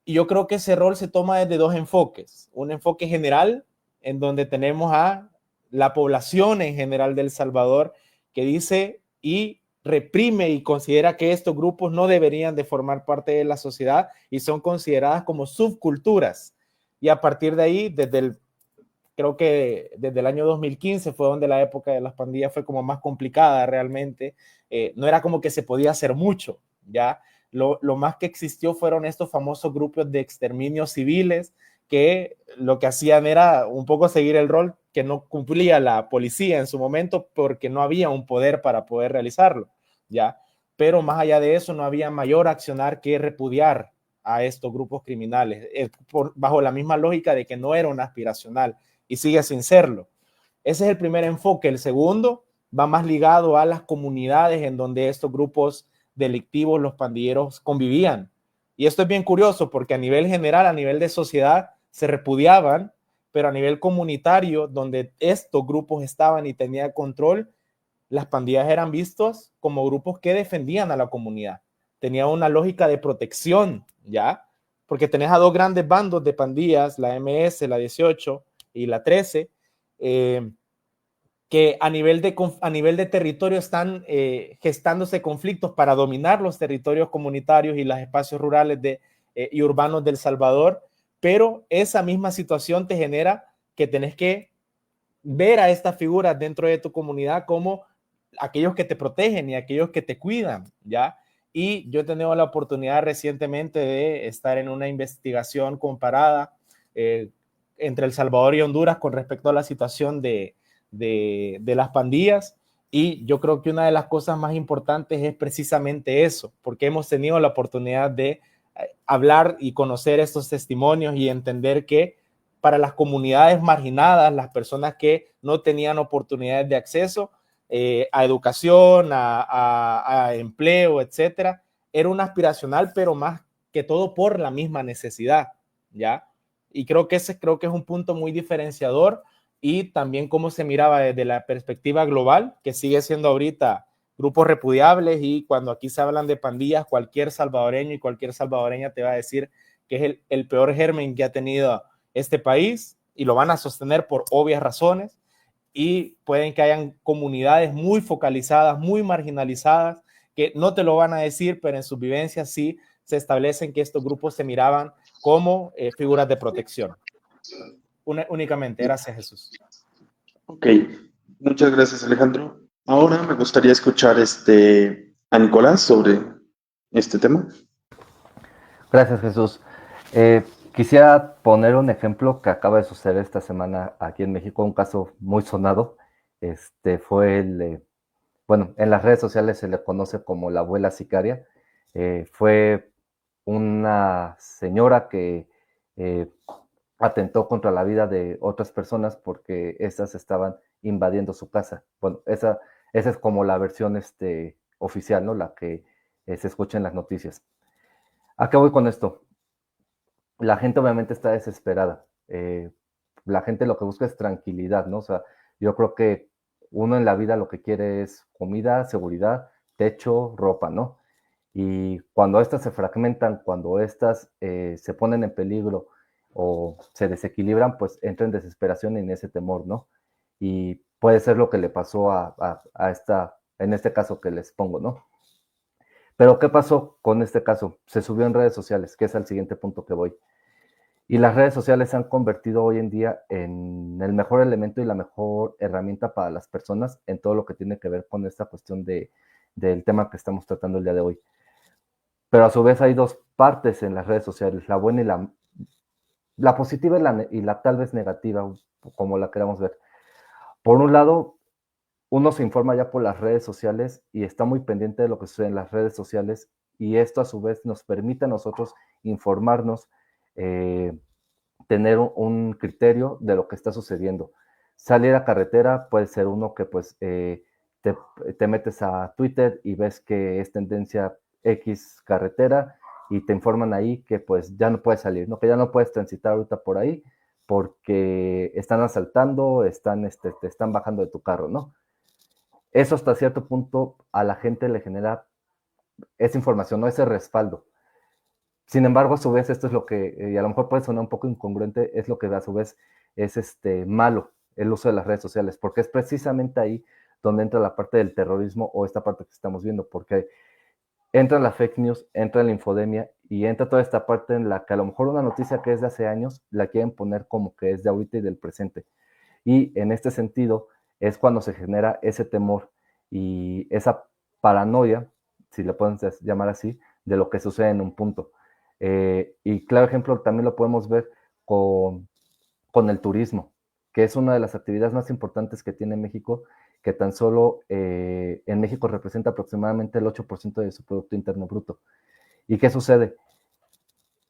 Y yo creo que ese rol se toma desde dos enfoques. Un enfoque general, en donde tenemos a la población en general de El Salvador, que dice y reprime y considera que estos grupos no deberían de formar parte de la sociedad y son consideradas como subculturas. Y a partir de ahí, creo que desde el año 2015 fue donde la época de las pandillas fue como más complicada realmente. No era como que se podía hacer mucho, ¿ya? Lo más que existió fueron estos famosos grupos de exterminios civiles que lo que hacían era un poco seguir el rol que no cumplía la policía en su momento porque no había un poder para poder realizarlo, ¿ya? Pero más allá de eso no había mayor accionar que repudiar a estos grupos criminales, bajo la misma lógica de que no era un aspiracional y sigue sin serlo. Ese es el primer enfoque. El segundo va más ligado a las comunidades en donde estos grupos delictivos, los pandilleros, convivían. Y esto es bien curioso porque a nivel general, a nivel de sociedad, se repudiaban, pero a nivel comunitario, donde estos grupos estaban y tenían control, las pandillas eran vistos como grupos que defendían a la comunidad. Tenían una lógica de protección, ¿ya? Porque tenés a dos grandes bandos de pandillas, la MS, la 18 y la 13, que a nivel de territorio están gestándose conflictos para dominar los territorios comunitarios y los espacios rurales y urbanos de El Salvador, pero esa misma situación te genera que tenés que ver a estas figuras dentro de tu comunidad como aquellos que te protegen y aquellos que te cuidan, ¿ya? Y yo he tenido la oportunidad recientemente de estar en una investigación comparada entre El Salvador y Honduras con respecto a la situación de las pandillas, y yo creo que una de las cosas más importantes es precisamente eso, porque hemos tenido la oportunidad de hablar y conocer estos testimonios y entender que para las comunidades marginadas, las personas que no tenían oportunidades de acceso a educación, a empleo, etcétera, era un aspiracional, pero más que todo por la misma necesidad, ¿ya? Y creo que ese es un punto muy diferenciador, y también cómo se miraba desde la perspectiva global, que sigue siendo ahorita grupos repudiables, y cuando aquí se hablan de pandillas, cualquier salvadoreño y cualquier salvadoreña te va a decir que es el peor germen que ha tenido este país, y lo van a sostener por obvias razones, y pueden que hayan comunidades muy focalizadas, muy marginalizadas, que no te lo van a decir, pero en sus vivencias sí se establecen que estos grupos se miraban como figuras de protección. Únicamente. Gracias, Jesús. Ok, muchas gracias, Alejandro. Ahora me gustaría escuchar a Nicolás sobre este tema. Gracias, Jesús. Quisiera poner un ejemplo que acaba de suceder esta semana aquí en México, un caso muy sonado. Fue bueno, en las redes sociales se le conoce como la abuela sicaria. Fue una señora que atentó contra la vida de otras personas porque estas estaban invadiendo su casa. Bueno, esa es como la versión oficial, ¿no? La que se escucha en las noticias. ¿A qué voy con esto? La gente obviamente está desesperada. La gente lo que busca es tranquilidad, ¿no? O sea, yo creo que uno en la vida lo que quiere es comida, seguridad, techo, ropa, ¿no? Y cuando estas se fragmentan, cuando estas se ponen en peligro o se desequilibran, pues entra en desesperación y en ese temor, ¿no? Y puede ser lo que le pasó en este caso que les pongo, ¿no? Pero ¿qué pasó con este caso? Se subió en redes sociales, que es al siguiente punto que voy. Y las redes sociales se han convertido hoy en día en el mejor elemento y la mejor herramienta para las personas en todo lo que tiene que ver con esta cuestión del tema que estamos tratando el día de hoy. Pero a su vez hay dos partes en las redes sociales, la buena y la positiva y la tal vez negativa, como la queramos ver. Por un lado, uno se informa ya por las redes sociales y está muy pendiente de lo que sucede en las redes sociales, y esto a su vez nos permite a nosotros informarnos, tener un criterio de lo que está sucediendo. Salir a carretera puede ser uno que pues te metes a Twitter y ves que es tendencia X carretera y te informan ahí que pues ya no puedes salir, ¿no? Que ya no puedes transitar ahorita por ahí porque están asaltando, te están bajando de tu carro, ¿no? Eso hasta cierto punto a la gente le genera esa información, ¿no? Ese respaldo. Sin embargo, a su vez, esto es lo que, y a lo mejor puede sonar un poco incongruente, es lo que a su vez es malo, el uso de las redes sociales, porque es precisamente ahí donde entra la parte del terrorismo o esta parte que estamos viendo, porque entra la fake news, entra la infodemia y entra toda esta parte en la que a lo mejor una noticia que es de hace años la quieren poner como que es de ahorita y del presente. Y en este sentido es cuando se genera ese temor y esa paranoia, si le pueden llamar así, de lo que sucede en un punto. Y claro ejemplo también lo podemos ver con el turismo, que es una de las actividades más importantes que tiene México, que tan solo en México representa aproximadamente el 8% de su Producto Interno Bruto. ¿Y qué sucede?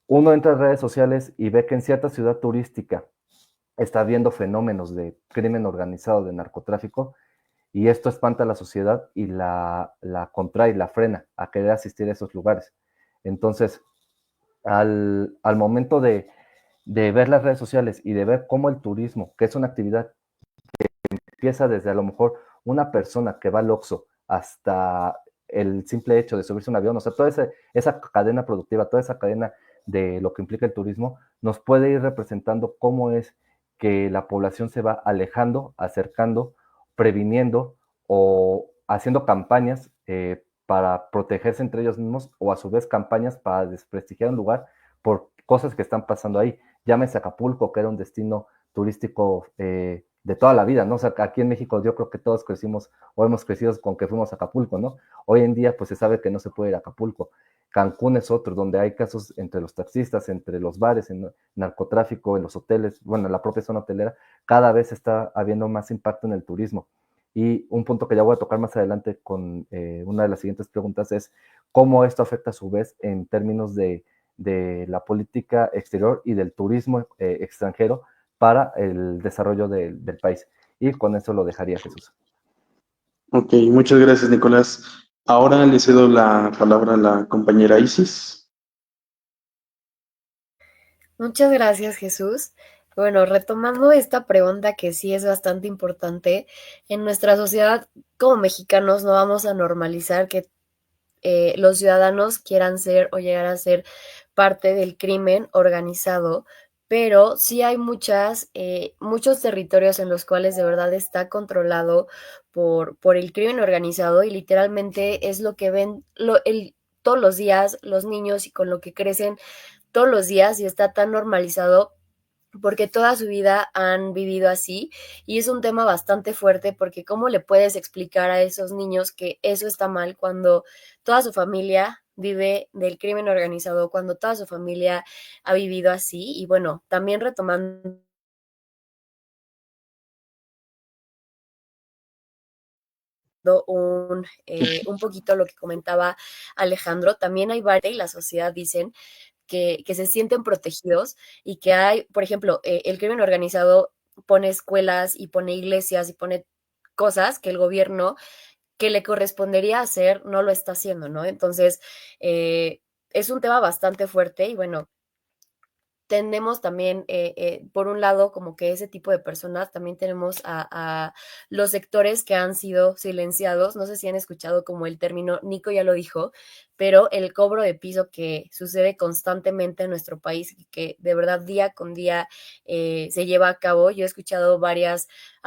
Uno entra a redes sociales y ve que en cierta ciudad turística está habiendo fenómenos de crimen organizado, de narcotráfico, y esto espanta a la sociedad y la contrae, la frena a querer asistir a esos lugares. Entonces, al momento de ver las redes sociales y de ver cómo el turismo, que es una actividad que empieza desde a lo mejor una persona que va al Oxxo hasta el simple hecho de subirse a un avión, o sea, toda esa cadena productiva, toda esa cadena de lo que implica el turismo, nos puede ir representando cómo es que la población se va alejando, acercando previniendo o haciendo campañas para protegerse entre ellos mismos, o a su vez campañas para desprestigiar un lugar por cosas que están pasando ahí. Llámese Acapulco, que era un destino turístico de toda la vida, ¿no? O sea, aquí en México yo creo que todos crecimos o hemos crecido con que fuimos a Acapulco, ¿no? Hoy en día pues se sabe que no se puede ir a Acapulco. Cancún es otro, donde hay casos entre los taxistas, entre los bares, en narcotráfico, en los hoteles, bueno, en la propia zona hotelera, cada vez está habiendo más impacto en el turismo. Y un punto que ya voy a tocar más adelante con una de las siguientes preguntas es cómo esto afecta a su vez en términos de la política exterior y del turismo extranjero para el desarrollo del país. Y con eso lo dejaría, Jesús. Ok, muchas gracias, Nicolás. Ahora le cedo la palabra a la compañera Isis. Muchas gracias, Jesús. Bueno, retomando esta pregunta que sí es bastante importante, en nuestra sociedad como mexicanos no vamos a normalizar que los ciudadanos quieran ser o llegar a ser parte del crimen organizado, pero sí hay muchos territorios en los cuales de verdad está controlado por el crimen organizado y literalmente es lo que ven todos los días los niños y con lo que crecen todos los días y está tan normalizado porque toda su vida han vivido así y es un tema bastante fuerte porque cómo le puedes explicar a esos niños que eso está mal cuando toda su familia vive del crimen organizado, cuando toda su familia ha vivido así y bueno, también retomando un poquito lo que comentaba Alejandro, también hay varios y la sociedad dicen que se sienten protegidos y que hay, por ejemplo, el crimen organizado pone escuelas y pone iglesias y pone cosas que el gobierno que le correspondería hacer no lo está haciendo, ¿no? Entonces, es un tema bastante fuerte y bueno, tenemos también, por un lado, como que ese tipo de personas, también tenemos a los sectores que han sido silenciados. No sé si han escuchado como el término, Nico ya lo dijo, pero el cobro de piso que sucede constantemente en nuestro país, que de verdad día con día se lleva a cabo. Yo he escuchado a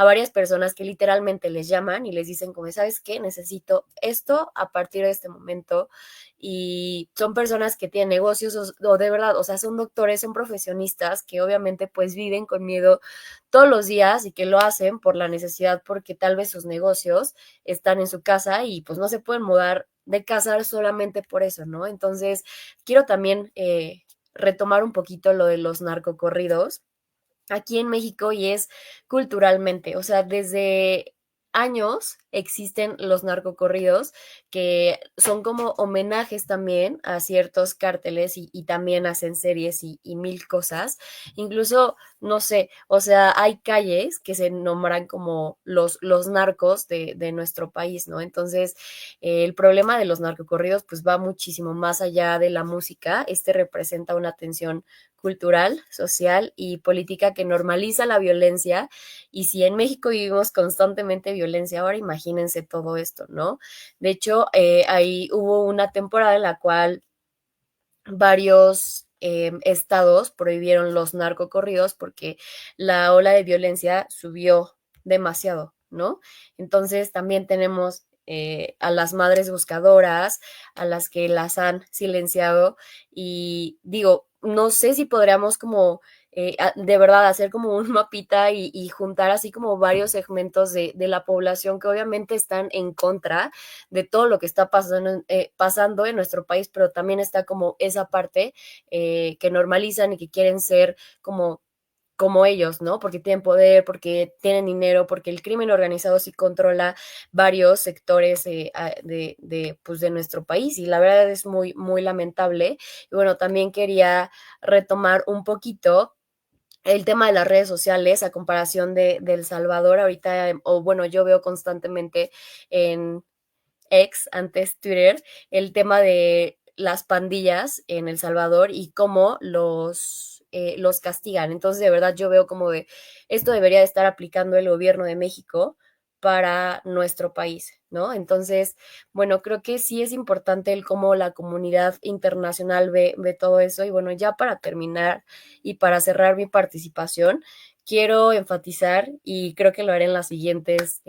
varias personas que literalmente les llaman y les dicen como, ¿sabes qué? Necesito esto a partir de este momento y son personas que tienen negocios o de verdad, o sea, son doctores, son profesionistas que obviamente pues viven con miedo todos los días y que lo hacen por la necesidad porque tal vez sus negocios están en su casa y pues no se pueden mudar de casa solamente por eso, ¿no? Entonces, quiero también retomar un poquito lo de los narcocorridos aquí en México y es culturalmente, o sea, desde años existen los narcocorridos que son como homenajes también a ciertos cárteles y también hacen series y mil cosas. Incluso, no sé, o sea, hay calles que se nombran como los narcos de nuestro país, ¿no? Entonces, el problema de los narcocorridos pues va muchísimo más allá de la música. Este representa una tensión cultural, social y política que normaliza la violencia. Y si en México vivimos constantemente violencia, ahora imagínense todo esto, ¿no? De hecho, ahí hubo una temporada en la cual varios estados prohibieron los narcocorridos porque la ola de violencia subió demasiado, ¿no? Entonces también tenemos a las madres buscadoras, a las que las han silenciado y digo, no sé si podríamos como de verdad hacer como un mapita y juntar así como varios segmentos de la población que obviamente están en contra de todo lo que está pasando en nuestro país, pero también está como esa parte que normalizan y que quieren ser como ellos, ¿no? Porque tienen poder, porque tienen dinero, porque el crimen organizado sí controla varios sectores pues de nuestro país y la verdad es muy, muy lamentable. Y bueno, también quería retomar un poquito el tema de las redes sociales a comparación de El Salvador ahorita, o bueno, yo veo constantemente en ex, antes Twitter, el tema de las pandillas en El Salvador y cómo los castigan. Entonces, de verdad, yo veo como de esto debería de estar aplicando el gobierno de México para nuestro país, ¿no? Entonces, bueno, creo que sí es importante el cómo la comunidad internacional ve todo eso. Y bueno, ya para terminar y para cerrar mi participación, quiero enfatizar, y creo que lo haré en las siguientes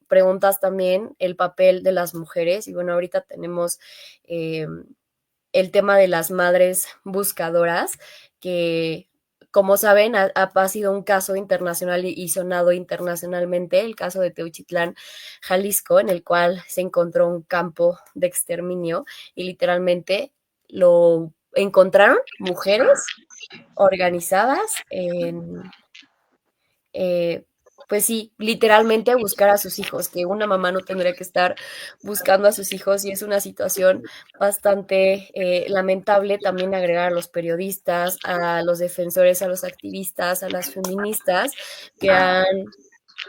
preguntas también, el papel de las mujeres. Y bueno, ahorita tenemos el tema de las madres buscadoras, que como saben ha sido un caso internacional y sonado internacionalmente, el caso de Teuchitlán, Jalisco, en el cual se encontró un campo de exterminio y literalmente lo encontraron mujeres organizadas en, pues sí, literalmente buscar a sus hijos, que una mamá no tendría que estar buscando a sus hijos, y es una situación bastante lamentable. También agregar a los periodistas, a los defensores, a los activistas, a las feministas que han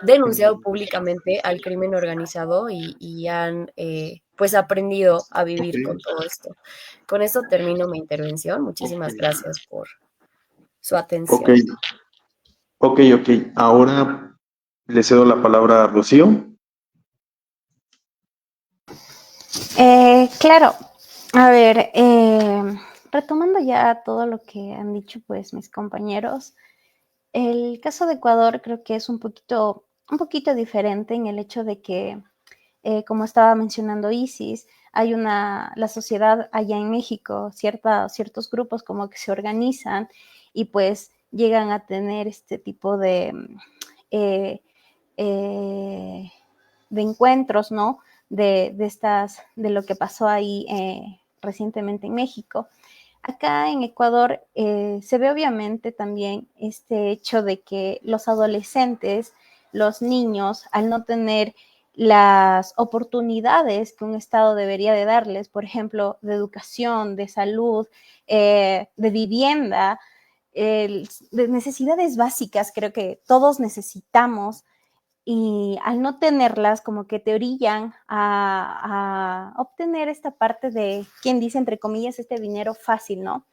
denunciado públicamente al crimen organizado y han pues aprendido a vivir con todo esto. Con esto termino mi intervención. Muchísimas gracias por su Ok, atención. ok. Ahora le cedo la palabra a Rocío. Claro, a ver, retomando ya todo lo que han dicho pues mis compañeros, el caso de Ecuador creo que es un poquito diferente en el hecho de que, como estaba mencionando Isis, hay la sociedad allá en México, ciertos grupos como que se organizan y pues llegan a tener este tipo eh, de encuentros, ¿no? De lo que pasó ahí recientemente en México. Acá en Ecuador se ve obviamente también este hecho de que los adolescentes, los niños, al no tener las oportunidades que un Estado debería de darles, por ejemplo, de educación, de salud, de vivienda, de necesidades básicas, creo que todos necesitamos, y al no tenerlas, como que te orillan a obtener esta parte de, quien dice, entre comillas, este dinero fácil, ¿no?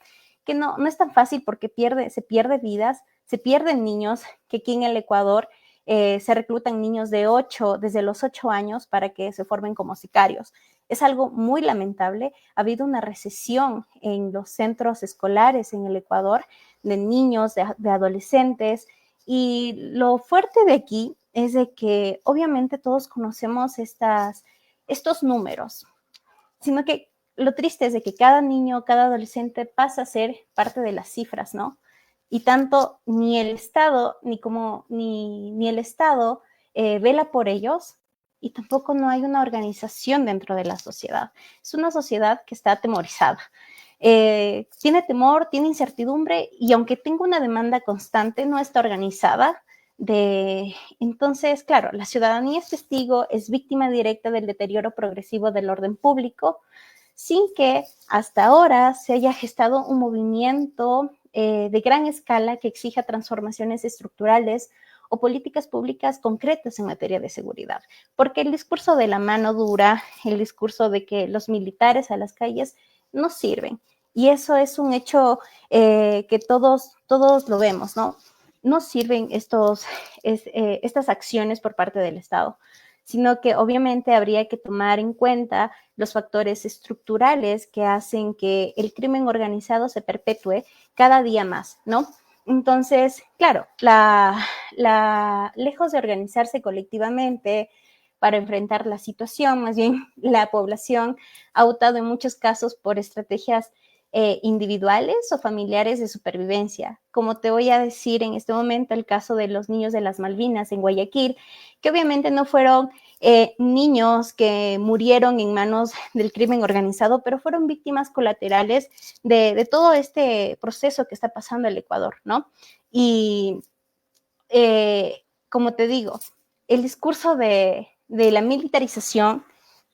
Que no es tan fácil porque se pierde vidas, se pierden niños, que aquí en el Ecuador se reclutan niños desde los 8 años para que se formen como sicarios. Es algo muy lamentable. Ha habido una recesión en los centros escolares en el Ecuador de niños, de adolescentes, y lo fuerte de aquí es de que obviamente todos conocemos estos números, sino que lo triste es de que cada niño, cada adolescente pasa a ser parte de las cifras, ¿no? Y tanto ni el Estado, ni el Estado vela por ellos, y tampoco no hay una organización dentro de la sociedad. Es una sociedad que está atemorizada. Tiene temor, tiene incertidumbre, y aunque tenga una demanda constante, no está organizada. Entonces, claro, la ciudadanía es testigo, es víctima directa del deterioro progresivo del orden público, sin que hasta ahora se haya gestado un movimiento de gran escala que exija transformaciones estructurales o políticas públicas concretas en materia de seguridad. Porque el discurso de la mano dura, el discurso de que los militares a las calles no sirven. Y eso es un hecho que todos lo vemos, ¿no? No sirven estas acciones por parte del Estado, sino que obviamente habría que tomar en cuenta los factores estructurales que hacen que el crimen organizado se perpetúe cada día más, ¿no? Entonces, claro, lejos de organizarse colectivamente para enfrentar la situación, más bien la población ha optado en muchos casos por estrategias individuales o familiares de supervivencia. Como te voy a decir en este momento el caso de los niños de las Malvinas en Guayaquil, que obviamente no fueron niños que murieron en manos del crimen organizado, pero fueron víctimas colaterales de todo este proceso que está pasando en el Ecuador, ¿no? Y como te digo, el discurso de la militarización,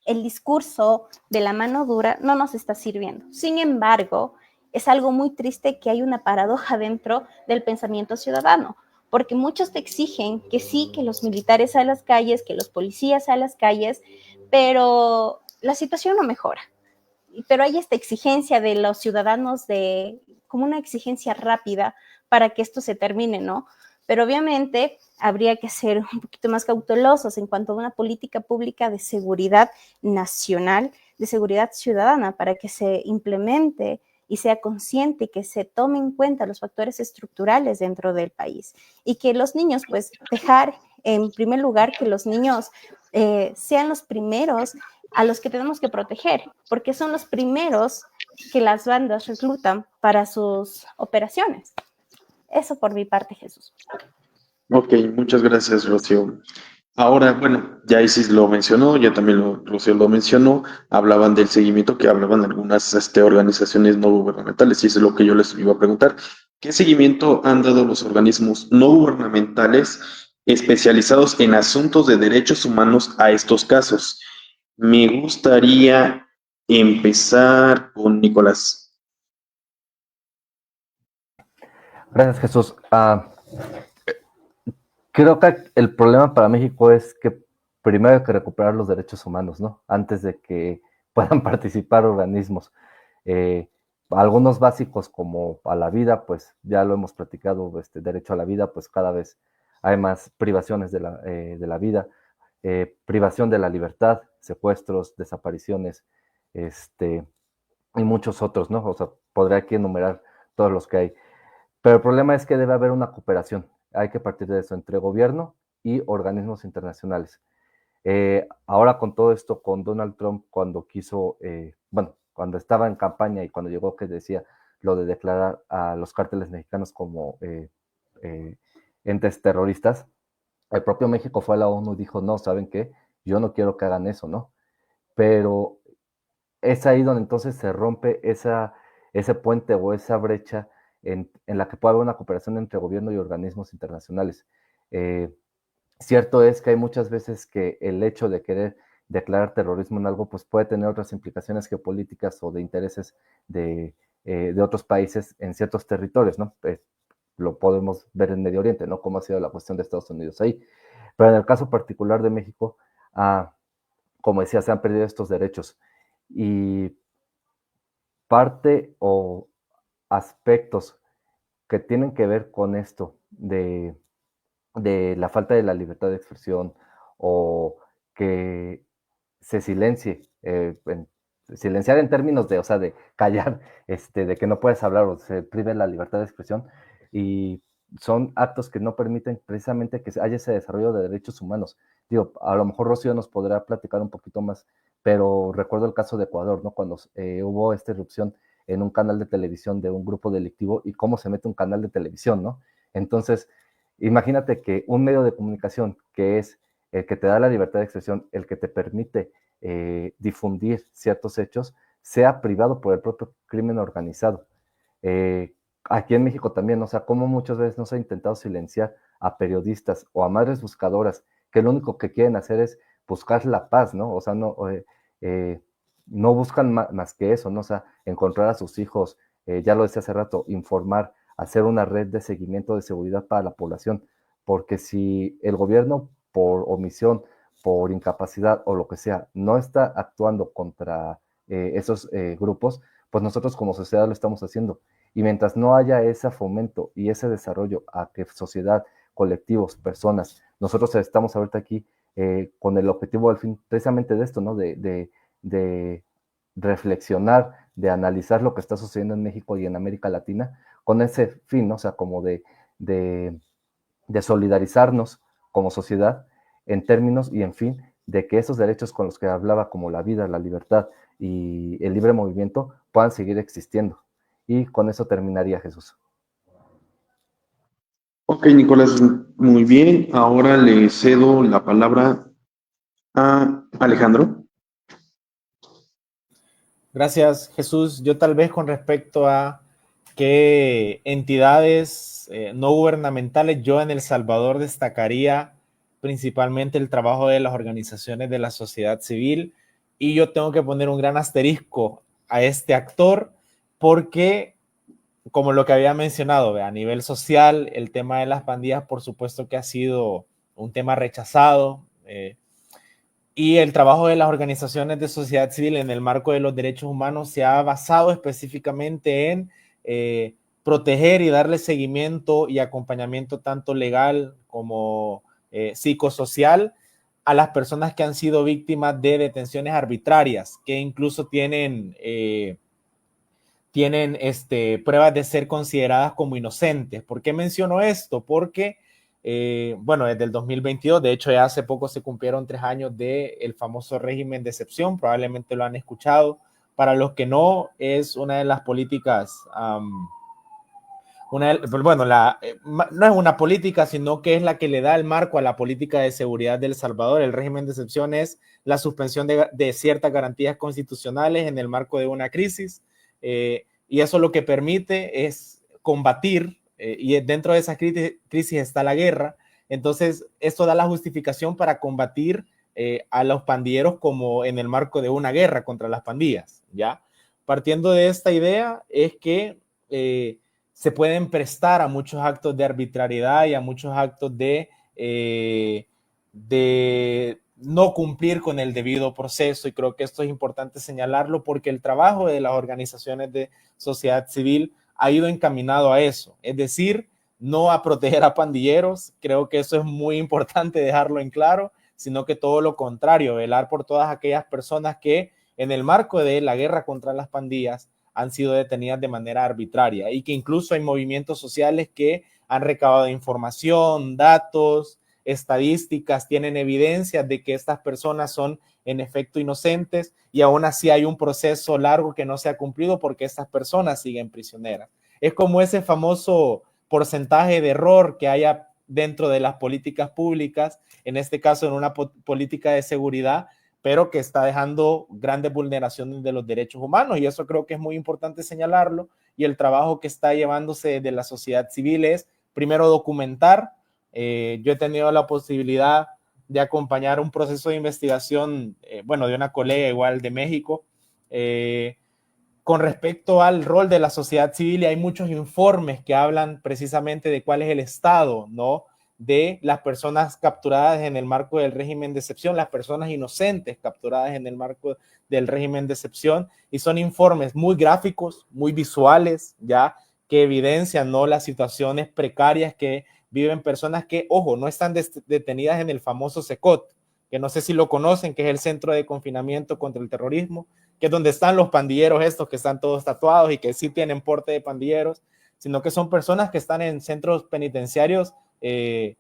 el discurso de la mano dura no nos está sirviendo. Sin embargo, es algo muy triste que hay una paradoja dentro del pensamiento ciudadano, porque muchos te exigen que sí, que los militares a las calles, que los policías a las calles, pero la situación no mejora. Pero hay esta exigencia de los ciudadanos como una exigencia rápida para que esto se termine, ¿no? Pero obviamente habría que ser un poquito más cautelosos en cuanto a una política pública de seguridad nacional, de seguridad ciudadana, para que se implemente y sea consciente y que se tomen en cuenta los factores estructurales dentro del país. Y que los niños, pues dejar en primer lugar que los niños sean los primeros a los que tenemos que proteger, porque son los primeros que las bandas reclutan para sus operaciones. Eso por mi parte, Jesús. Ok, muchas gracias, Rocío. Ahora, bueno, ya Isis lo mencionó, ya también Rocío lo mencionó, hablaban del seguimiento que hablaban algunas organizaciones no gubernamentales, y eso es lo que yo les iba a preguntar. ¿Qué seguimiento han dado los organismos no gubernamentales especializados en asuntos de derechos humanos a estos casos? Me gustaría empezar con Nicolás. Gracias, Jesús. Creo que el problema para México es que primero hay que recuperar los derechos humanos, ¿no? Antes de que puedan participar organismos. Algunos básicos como a la vida, pues ya lo hemos platicado, derecho a la vida, pues cada vez hay más privaciones de la vida, privación de la libertad, secuestros, desapariciones, y muchos otros, ¿no? O sea, podría aquí enumerar todos los que hay. Pero el problema es que debe haber una cooperación. Hay que partir de eso entre gobierno y organismos internacionales. Ahora con todo esto, con Donald Trump, cuando quiso, cuando estaba en campaña y cuando llegó que decía lo de declarar a los cárteles mexicanos como entes terroristas, el propio México fue a la ONU y dijo, no, ¿saben qué? Yo no quiero que hagan eso, ¿no? Pero es ahí donde entonces se rompe ese puente o esa brecha en la que puede haber una cooperación entre gobierno y organismos internacionales. Cierto es que hay muchas veces que el hecho de querer declarar terrorismo en algo pues puede tener otras implicaciones geopolíticas o de intereses de otros países en ciertos territorios, ¿no? Lo podemos ver en Medio Oriente, ¿no? Cómo ha sido la cuestión de Estados Unidos ahí. Pero en el caso particular de México, como decía, se han perdido estos derechos. Y parte o aspectos que tienen que ver con esto de la falta de la libertad de expresión o que se silencie, silenciar en términos de, o sea, de callar, de que no puedes hablar o se prive la libertad de expresión, y son actos que no permiten precisamente que haya ese desarrollo de derechos humanos. Digo, a lo mejor Rocío nos podrá platicar un poquito más, pero recuerdo el caso de Ecuador, ¿no? Cuando hubo esta irrupción en un canal de televisión de un grupo delictivo y cómo se mete un canal de televisión, ¿no? Entonces, imagínate que un medio de comunicación que es el que te da la libertad de expresión, el que te permite difundir ciertos hechos, sea privado por el propio crimen organizado. Aquí en México también, o sea, como muchas veces nos ha intentado silenciar a periodistas o a madres buscadoras que lo único que quieren hacer es buscar la paz, ¿no? O sea, no buscan más que eso, ¿no? O sea, encontrar a sus hijos, ya lo decía hace rato, informar, hacer una red de seguimiento de seguridad para la población, porque si el gobierno por omisión, por incapacidad o lo que sea, no está actuando contra esos grupos, pues nosotros como sociedad lo estamos haciendo. Y mientras no haya ese fomento y ese desarrollo a que sociedad, colectivos, personas, nosotros estamos ahorita aquí con el objetivo al fin precisamente de esto, ¿no? De reflexionar, de analizar lo que está sucediendo en México y en América Latina, con ese fin, ¿no? O sea, como de solidarizarnos como sociedad en términos y en fin de que esos derechos con los que hablaba, como la vida, la libertad y el libre movimiento, puedan seguir existiendo. Y con eso terminaría, Jesús. Ok, Nicolás, muy bien. Ahora le cedo la palabra a Alejandro. Gracias, Jesús. Yo tal vez con respecto a qué entidades no gubernamentales, yo en El Salvador destacaría principalmente el trabajo de las organizaciones de la sociedad civil, y yo tengo que poner un gran asterisco a este actor porque, como lo que había mencionado, a nivel social, el tema de las pandillas, por supuesto que ha sido un tema rechazado, y el trabajo de las organizaciones de sociedad civil en el marco de los derechos humanos se ha basado específicamente en proteger y darle seguimiento y acompañamiento tanto legal como psicosocial a las personas que han sido víctimas de detenciones arbitrarias, que incluso tienen tienen pruebas de ser consideradas como inocentes. ¿Por qué menciono esto? Porque, bueno, desde el 2022, de hecho ya hace poco se cumplieron 3 años del famoso régimen de excepción, probablemente lo han escuchado. Para los que no, es una de las políticas, bueno, no es una política, sino que es la que le da el marco a la política de seguridad de El Salvador. El régimen de excepción es la suspensión de ciertas garantías constitucionales en el marco de una crisis, y eso lo que permite es combatir, y dentro de esa crisis está la guerra. Entonces, esto da la justificación para combatir a los pandilleros como en el marco de una guerra contra las pandillas, ¿ya? Partiendo de esta idea es que se pueden prestar a muchos actos de arbitrariedad y a muchos actos de no cumplir con el debido proceso, y creo que esto es importante señalarlo porque el trabajo de las organizaciones de sociedad civil ha ido encaminado a eso, es decir, no a proteger a pandilleros. Creo que eso es muy importante dejarlo en claro, sino que todo lo contrario, velar por todas aquellas personas que en el marco de la guerra contra las pandillas han sido detenidas de manera arbitraria, y que incluso hay movimientos sociales que han recabado información, datos, estadísticas, tienen evidencias de que estas personas son en efecto inocentes, y aún así hay un proceso largo que no se ha cumplido porque estas personas siguen prisioneras. Es como ese famoso porcentaje de error que haya dentro de las políticas públicas, en este caso en una política de seguridad, pero que está dejando grandes vulneraciones de los derechos humanos, y eso creo que es muy importante señalarlo. Y el trabajo que está llevándose de la sociedad civil es primero documentar. Yo he tenido la posibilidad de acompañar un proceso de investigación, bueno, de una colega igual de México, con respecto al rol de la sociedad civil, y hay muchos informes que hablan precisamente de cuál es el estado, ¿no?, de las personas capturadas en el marco del régimen de excepción, las personas inocentes capturadas en el marco del régimen de excepción, y son informes muy gráficos, muy visuales, ya, que evidencian, ¿no?, las situaciones precarias que viven personas que, ojo, no están detenidas en el famoso CECOT, que no sé si lo conocen, que es el Centro de Confinamiento contra el Terrorismo, que es donde están los pandilleros estos que están todos tatuados y que sí tienen porte de pandilleros, sino que son personas que están en centros penitenciarios de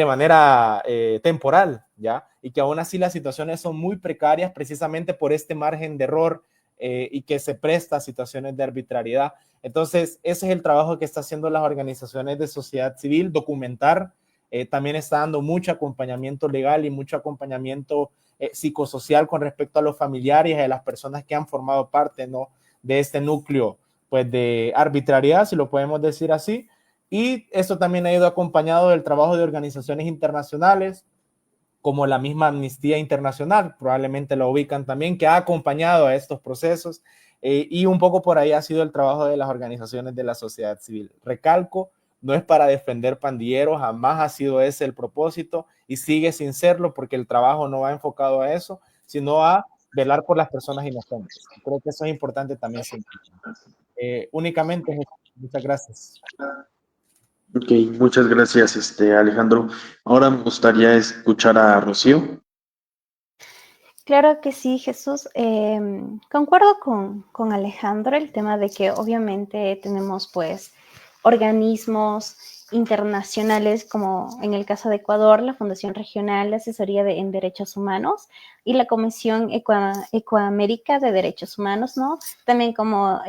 manera temporal, ¿ya? Y que aún así las situaciones son muy precarias precisamente por este margen de error, y que se presta a situaciones de arbitrariedad. Entonces, ese es el trabajo que está haciendo las organizaciones de sociedad civil, documentar. También está dando mucho acompañamiento legal y mucho acompañamiento psicosocial con respecto a los familiares y a las personas que han formado parte, ¿no?, de este núcleo, pues, de arbitrariedad, si lo podemos decir así. Y esto también ha ido acompañado del trabajo de organizaciones internacionales, como la misma Amnistía Internacional, probablemente la ubican también, que ha acompañado a estos procesos, y un poco por ahí ha sido el trabajo de las organizaciones de la sociedad civil. Recalco, no es para defender pandilleros, jamás ha sido ese el propósito, y sigue sin serlo, porque el trabajo no va enfocado a eso, sino a velar por las personas inocentes. Creo que eso es importante también siempre. Únicamente, muchas gracias. Ok, muchas gracias, Alejandro. Ahora me gustaría escuchar a Rocío. Claro que sí, Jesús. Concuerdo con Alejandro el tema de que obviamente tenemos pues organismos internacionales, como en el caso de Ecuador, la Fundación Regional de Asesoría en Derechos Humanos y la Comisión Ecoamérica de Derechos Humanos, ¿no? También como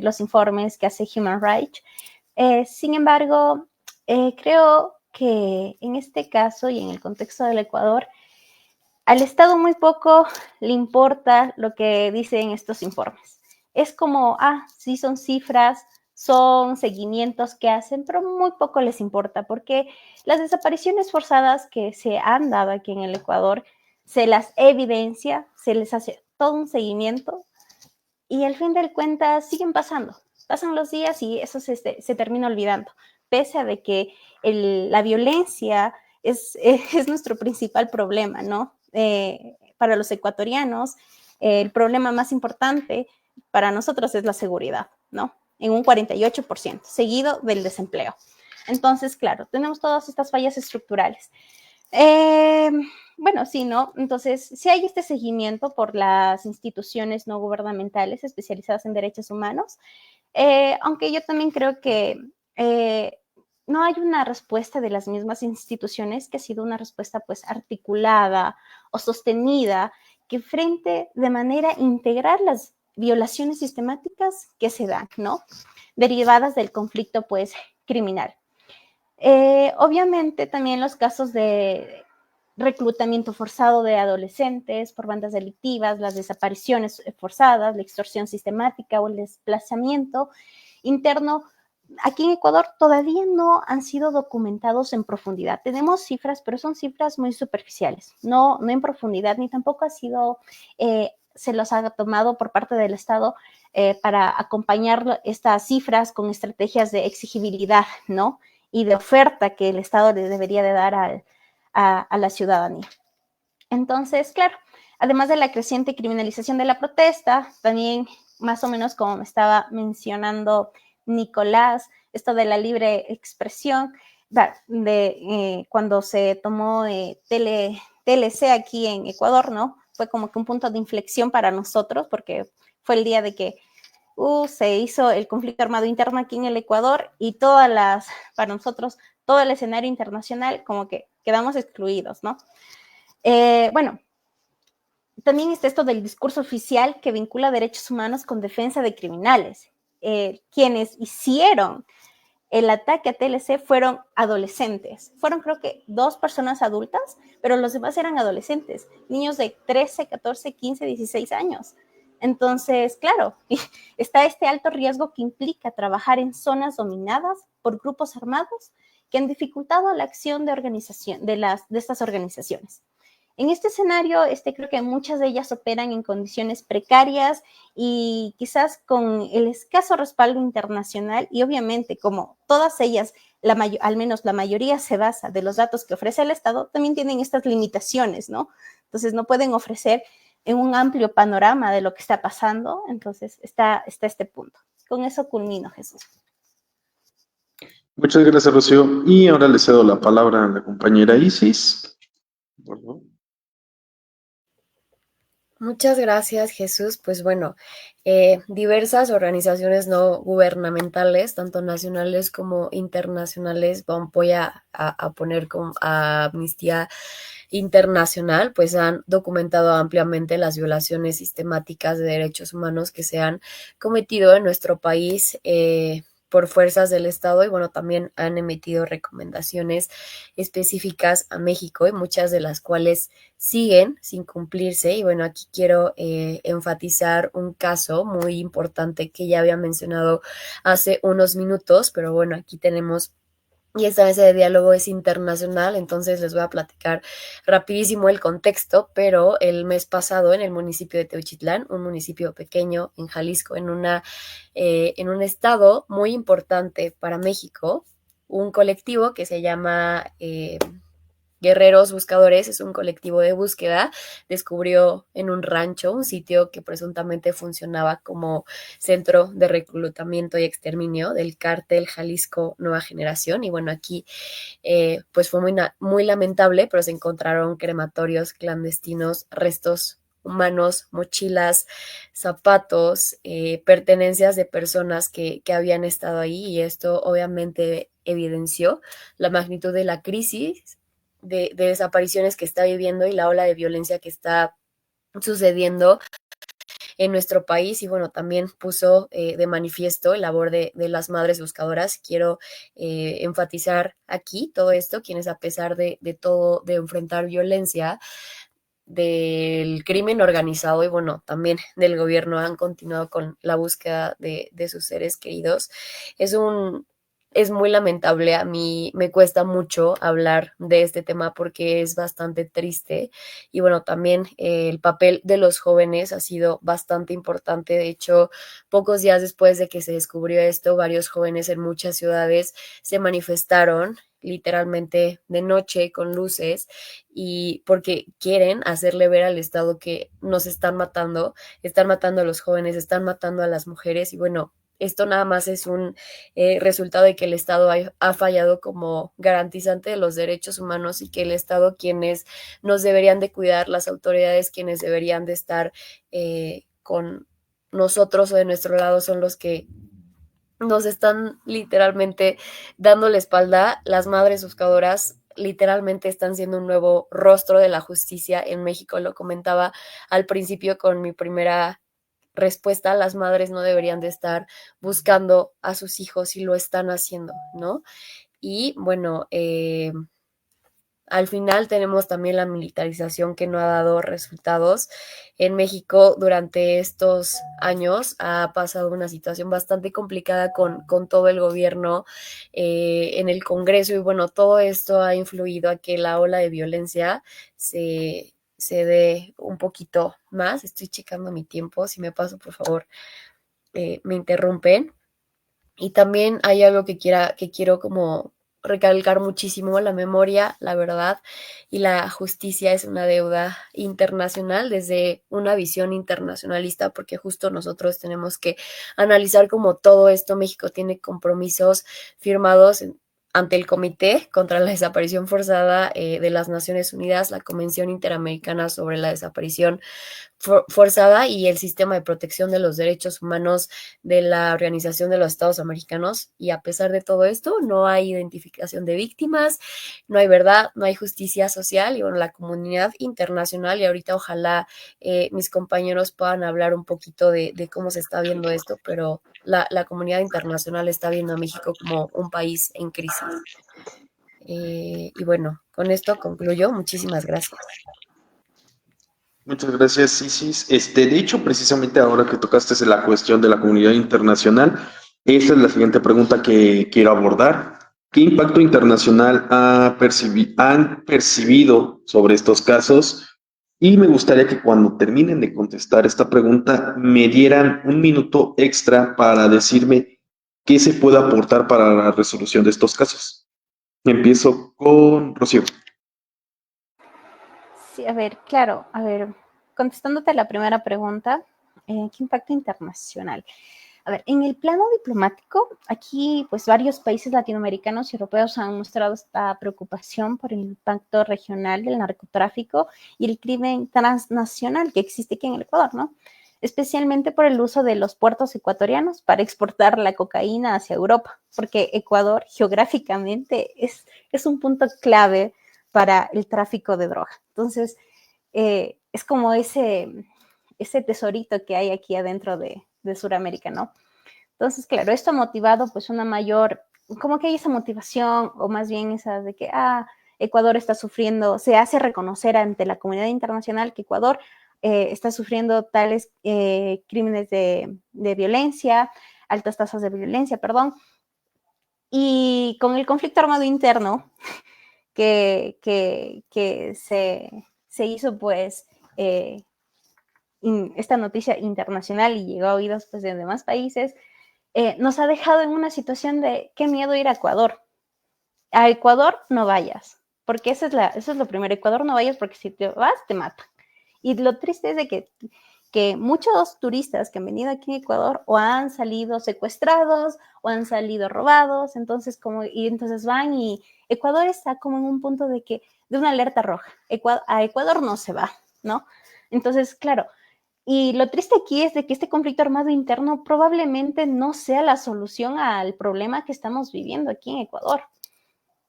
los informes que hace Human Rights. Sin embargo, creo que en este caso y en el contexto del Ecuador, al Estado muy poco le importa lo que dicen estos informes. Es como, sí son cifras, son seguimientos que hacen, pero muy poco les importa, porque las desapariciones forzadas que se han dado aquí en el Ecuador, se las evidencia, se les hace todo un seguimiento, y al fin de cuentas siguen pasando. Pasan los días y eso se termina olvidando, pese a de que la violencia es nuestro principal problema, ¿no? Para los ecuatorianos, el problema más importante para nosotros es la seguridad, ¿no? En un 48%, seguido del desempleo. Entonces, claro, tenemos todas estas fallas estructurales. Bueno, sí, ¿no? Entonces, si hay este seguimiento por las instituciones no gubernamentales especializadas en derechos humanos, Aunque yo también creo que no hay una respuesta de las mismas instituciones que ha sido una respuesta pues articulada o sostenida que enfrente de manera integral las violaciones sistemáticas que se dan, ¿no? Derivadas del conflicto pues criminal. Obviamente también los casos de reclutamiento forzado de adolescentes por bandas delictivas, las desapariciones forzadas, la extorsión sistemática o el desplazamiento interno, aquí en Ecuador todavía no han sido documentados en profundidad. Tenemos cifras, pero son cifras muy superficiales, no en profundidad, ni tampoco ha sido, se los ha tomado por parte del Estado para acompañar estas cifras con estrategias de exigibilidad, ¿no? Y de oferta que el Estado le debería de dar a la ciudadanía. Entonces, claro, además de la creciente criminalización de la protesta, también más o menos como me estaba mencionando Nicolás, esto de la libre expresión, cuando se tomó TLC aquí en Ecuador, ¿no? Fue como que un punto de inflexión para nosotros, porque fue el día de que se hizo el conflicto armado interno aquí en el Ecuador y para nosotros, todo el escenario internacional como que quedamos excluidos, ¿no? Bueno, también está esto del discurso oficial que vincula derechos humanos con defensa de criminales. Quienes hicieron el ataque a TLC fueron adolescentes. Fueron creo que 2 personas adultas, pero los demás eran adolescentes, niños de 13, 14, 15, 16 años. Entonces, claro, está este alto riesgo que implica trabajar en zonas dominadas por grupos armados que han dificultado la acción de estas organizaciones. En este escenario, creo que muchas de ellas operan en condiciones precarias y quizás con el escaso respaldo internacional y obviamente como todas ellas, al menos la mayoría se basa de los datos que ofrece el Estado, también tienen estas limitaciones, ¿no? Entonces no pueden ofrecer en un amplio panorama de lo que está pasando, entonces está este punto. Con eso culmino, Jesús. Muchas gracias, Rocío. Y ahora le cedo la palabra a la compañera Isis. Por favor. Muchas gracias, Jesús. Pues bueno, diversas organizaciones no gubernamentales, tanto nacionales como internacionales, voy a poner como a Amnistía Internacional, pues han documentado ampliamente las violaciones sistemáticas de derechos humanos que se han cometido en nuestro país por fuerzas del Estado y bueno, también han emitido recomendaciones específicas a México y muchas de las cuales siguen sin cumplirse. Y bueno, aquí quiero enfatizar un caso muy importante que ya había mencionado hace unos minutos, pero bueno, aquí tenemos y esta mesa de diálogo es internacional, entonces les voy a platicar rapidísimo el contexto, pero el mes pasado en el municipio de Teuchitlán, un municipio pequeño en Jalisco, en un estado muy importante para México, un colectivo que se llama Guerreros Buscadores, es un colectivo de búsqueda, descubrió en un rancho un sitio que presuntamente funcionaba como centro de reclutamiento y exterminio del cártel Jalisco Nueva Generación. Y bueno, aquí pues fue muy lamentable, pero se encontraron crematorios clandestinos, restos humanos, mochilas, zapatos, pertenencias de personas que habían estado ahí y esto obviamente evidenció la magnitud de la crisis de desapariciones que está viviendo y la ola de violencia que está sucediendo en nuestro país y bueno, también puso de manifiesto el labor de las madres buscadoras. Quiero enfatizar aquí todo esto, quienes a pesar de todo, de enfrentar violencia, del crimen organizado y bueno, también del gobierno han continuado con la búsqueda de sus seres queridos. Es muy lamentable, a mí me cuesta mucho hablar de este tema porque es bastante triste y bueno, también el papel de los jóvenes ha sido bastante importante. De hecho, pocos días después de que se descubrió esto, varios jóvenes en muchas ciudades se manifestaron literalmente de noche con luces y porque quieren hacerle ver al Estado que nos están matando a los jóvenes, están matando a las mujeres y bueno, esto nada más es un resultado de que el Estado ha fallado como garantizante de los derechos humanos y que el Estado quienes nos deberían de cuidar, las autoridades quienes deberían de estar con nosotros o de nuestro lado son los que nos están literalmente dando la espalda. Las madres buscadoras literalmente están siendo un nuevo rostro de la justicia en México. Lo comentaba al principio con mi primera respuesta. Las madres no deberían de estar buscando a sus hijos y lo están haciendo, ¿no? Y bueno, al final tenemos también la militarización que no ha dado resultados. En México durante estos años ha pasado una situación bastante complicada con todo el gobierno en el Congreso y bueno, todo esto ha influido a que la ola de violencia se dé un poquito más. Estoy checando mi tiempo, si me paso por favor me interrumpen. Y también hay algo que quiero como recalcar muchísimo, la memoria, la verdad y la justicia es una deuda internacional desde una visión internacionalista, porque justo nosotros tenemos que analizar como todo esto. México tiene compromisos firmados ante el Comité contra la Desaparición Forzada de las Naciones Unidas, la Convención Interamericana sobre la Desaparición Forzada y el Sistema de Protección de los Derechos Humanos de la Organización de los Estados Americanos. Y a pesar de todo esto, no hay identificación de víctimas, no hay verdad, no hay justicia social y bueno, la comunidad internacional, y ahorita ojalá mis compañeros puedan hablar un poquito de cómo se está viendo esto, pero la comunidad internacional está viendo a México como un país en crisis. Y bueno, con esto concluyo. Muchísimas gracias. Muchas gracias, Isis. De hecho, precisamente ahora que tocaste la cuestión de la comunidad internacional, esta es la siguiente pregunta que quiero abordar. ¿Qué impacto internacional han percibido sobre estos casos? Y me gustaría que cuando terminen de contestar esta pregunta, me dieran un minuto extra para decirme qué se puede aportar para la resolución de estos casos. Empiezo con Rocío. Sí, a ver, claro, a ver, contestándote a la primera pregunta, ¿qué impacto internacional? A ver, en el plano diplomático, aquí pues varios países latinoamericanos y europeos han mostrado esta preocupación por el impacto regional del narcotráfico y el crimen transnacional que existe aquí en el Ecuador, ¿no? Especialmente por el uso de los puertos ecuatorianos para exportar la cocaína hacia Europa, porque Ecuador geográficamente es un punto clave para el tráfico de droga. Entonces, es como ese tesorito que hay aquí adentro de Sudamérica, ¿no? Entonces, claro, esto ha motivado pues una mayor, como que hay esa motivación, o más bien esa de que, Ecuador está sufriendo, se hace reconocer ante la comunidad internacional que Ecuador está sufriendo tales crímenes de violencia, altas tasas de violencia, perdón, y con el conflicto armado interno que se hizo pues esta noticia internacional y llegó a oídos pues, de demás países, nos ha dejado en una situación de qué miedo ir a Ecuador. A Ecuador no vayas, porque eso es lo primero. Ecuador no vayas porque si te vas, te matan. Y lo triste es de que muchos turistas que han venido aquí en Ecuador o han salido secuestrados o han salido robados, entonces van y Ecuador está como en un punto de una alerta roja. A Ecuador no se va, ¿no? Entonces, claro, y lo triste aquí es de que este conflicto armado interno probablemente no sea la solución al problema que estamos viviendo aquí en Ecuador.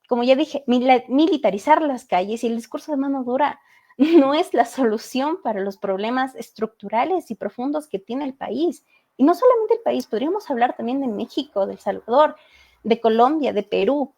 Como ya dije, militarizar las calles y el discurso de mano dura no es la solución para los problemas estructurales y profundos que tiene el país. Y no solamente el país, podríamos hablar también de México, de El Salvador, de Colombia, de Perú,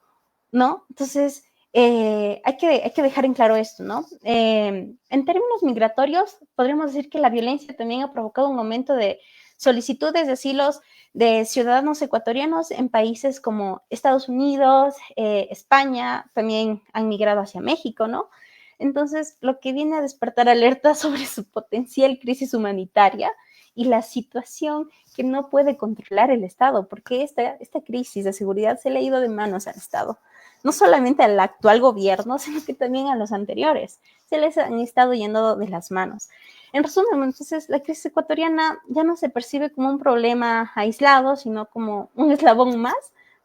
¿no? Entonces, hay que dejar en claro esto, ¿no? En términos migratorios, podríamos decir que la violencia también ha provocado un aumento de solicitudes de asilos de ciudadanos ecuatorianos en países como Estados Unidos, España, también han migrado hacia México, ¿no? Entonces, lo que viene a despertar alerta sobre su potencial crisis humanitaria y la situación que no puede controlar el Estado, porque esta crisis de seguridad se le ha ido de manos al Estado. No solamente al actual gobierno, sino que también a los anteriores. Se les han estado yendo de las manos. En resumen, entonces, la crisis ecuatoriana ya no se percibe como un problema aislado, sino como un eslabón más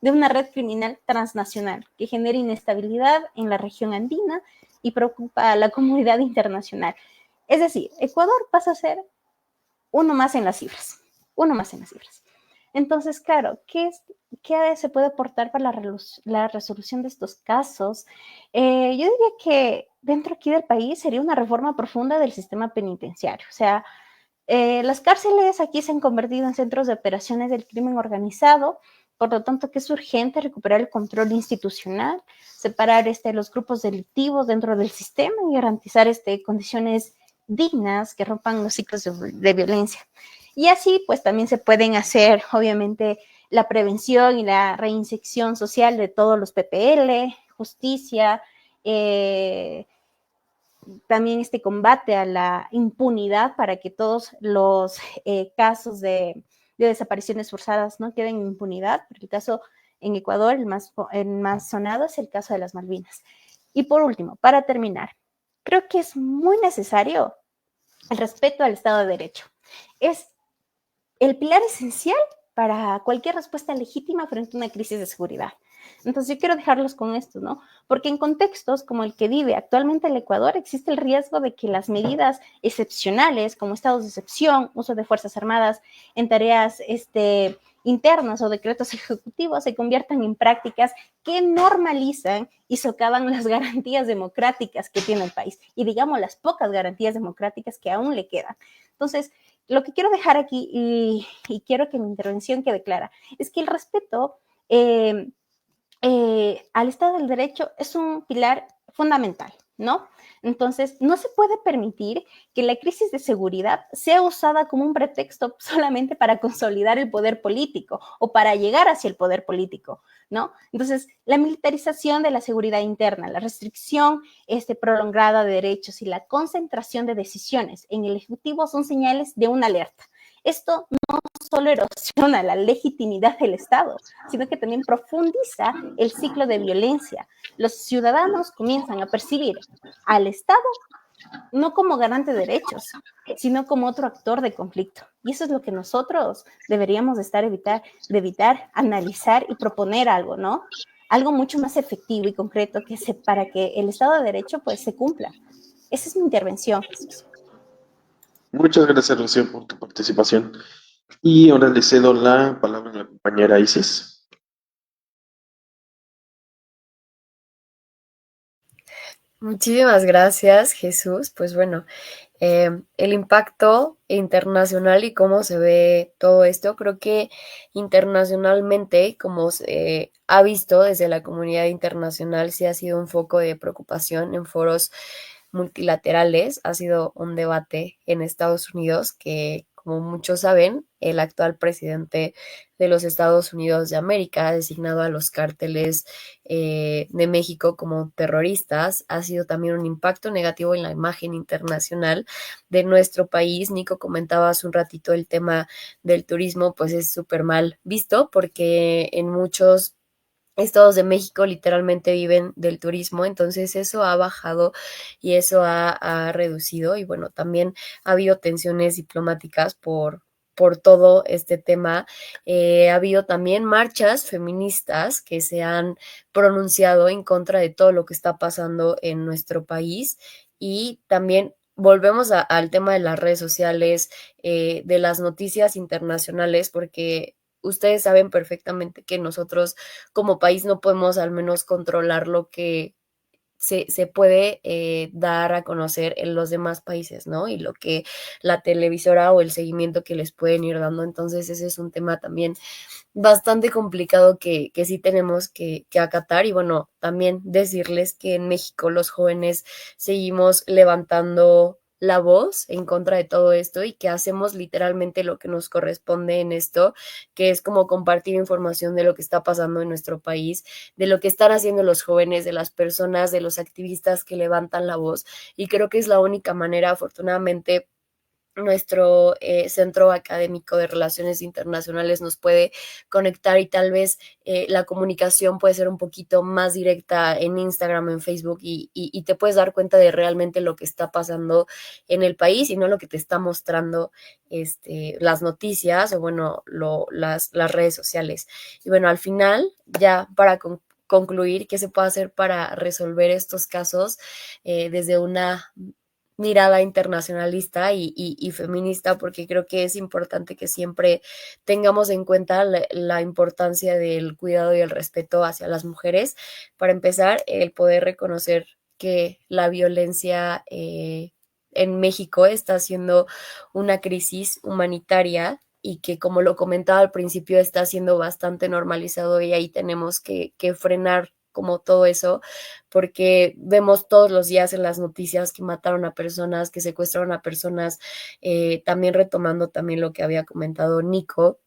de una red criminal transnacional que genera inestabilidad en la región andina y preocupa a la comunidad internacional. Es decir, Ecuador pasa a ser uno más en las cifras. Entonces, claro, ¿qué se puede aportar para la resolución de estos casos? Yo diría que dentro aquí del país sería una reforma profunda del sistema penitenciario. O sea, las cárceles aquí se han convertido en centros de operaciones del crimen organizado, por lo tanto que es urgente recuperar el control institucional, separar los grupos delictivos dentro del sistema y garantizar condiciones dignas que rompan los ciclos de violencia. Y así pues también se pueden hacer obviamente la prevención y la reinserción social de todos los PPL, justicia, también combate a la impunidad para que todos los casos de desapariciones forzadas no queden en impunidad. Por el caso en Ecuador, el más sonado es el caso de las Malvinas. Y por último, para terminar, creo que es muy necesario el respeto al Estado de Derecho. Es el pilar esencial para cualquier respuesta legítima frente a una crisis de seguridad. Entonces yo quiero dejarlos con esto, ¿no? Porque en contextos como el que vive actualmente el Ecuador existe el riesgo de que las medidas excepcionales como estados de excepción, uso de fuerzas armadas en tareas internas o decretos ejecutivos se conviertan en prácticas que normalizan y socavan las garantías democráticas que tiene el país y digamos las pocas garantías democráticas que aún le quedan. Entonces, lo que quiero dejar aquí y quiero que mi intervención quede clara es que el respeto al Estado del Derecho es un pilar fundamental, ¿no? Entonces, no se puede permitir que la crisis de seguridad sea usada como un pretexto solamente para consolidar el poder político o para llegar hacia el poder político, ¿no? Entonces, la militarización de la seguridad interna, la restricción prolongada de derechos y la concentración de decisiones en el Ejecutivo son señales de una alerta. Esto no solo erosiona la legitimidad del Estado, sino que también profundiza el ciclo de violencia. Los ciudadanos comienzan a percibir al Estado no como garante de derechos, sino como otro actor de conflicto. Y eso es lo que nosotros deberíamos de evitar, analizar y proponer algo, ¿no? Algo mucho más efectivo y concreto para que el Estado de Derecho pues se cumpla. Esa es mi intervención, Jesús. Muchas gracias, Rocío, por tu participación. Y ahora le cedo la palabra a la compañera Isis. Muchísimas gracias, Jesús. Pues bueno, el impacto internacional y cómo se ve todo esto, creo que internacionalmente, como se ha visto desde la comunidad internacional, sí ha sido un foco de preocupación en foros multilaterales. Ha sido un debate en Estados Unidos que, como muchos saben, el actual presidente de los Estados Unidos de América ha designado a los cárteles de México como terroristas. Ha sido también un impacto negativo en la imagen internacional de nuestro país. Nico comentaba hace un ratito el tema del turismo, pues es súper mal visto porque en muchos estados de México literalmente viven del turismo, entonces eso ha bajado y eso ha reducido y bueno, también ha habido tensiones diplomáticas por todo este tema. Ha habido también marchas feministas que se han pronunciado en contra de todo lo que está pasando en nuestro país y también volvemos al tema de las redes sociales, de las noticias internacionales, porque ustedes saben perfectamente que nosotros como país no podemos al menos controlar lo que se puede dar a conocer en los demás países, ¿no? Y lo que la televisora o el seguimiento que les pueden ir dando. Entonces, ese es un tema también bastante complicado que sí tenemos que acatar. Y bueno, también decirles que en México los jóvenes seguimos levantando la voz en contra de todo esto y que hacemos literalmente lo que nos corresponde en esto, que es como compartir información de lo que está pasando en nuestro país, de lo que están haciendo los jóvenes, de las personas, de los activistas que levantan la voz. Y creo que es la única manera, afortunadamente, nuestro Centro Académico de Relaciones Internacionales nos puede conectar y tal vez la comunicación puede ser un poquito más directa en Instagram, en Facebook y te puedes dar cuenta de realmente lo que está pasando en el país y no lo que te está mostrando las noticias o bueno, las redes sociales. Y bueno, al final, ya para concluir, ¿qué se puede hacer para resolver estos casos desde una mirada internacionalista y feminista, porque creo que es importante que siempre tengamos en cuenta la importancia del cuidado y el respeto hacia las mujeres. Para empezar, el poder reconocer que la violencia en México está siendo una crisis humanitaria y que, como lo comentaba al principio, está siendo bastante normalizado y ahí tenemos que frenar como todo eso, porque vemos todos los días en las noticias que mataron a personas, que secuestraron a personas, también retomando también lo que había comentado Nico,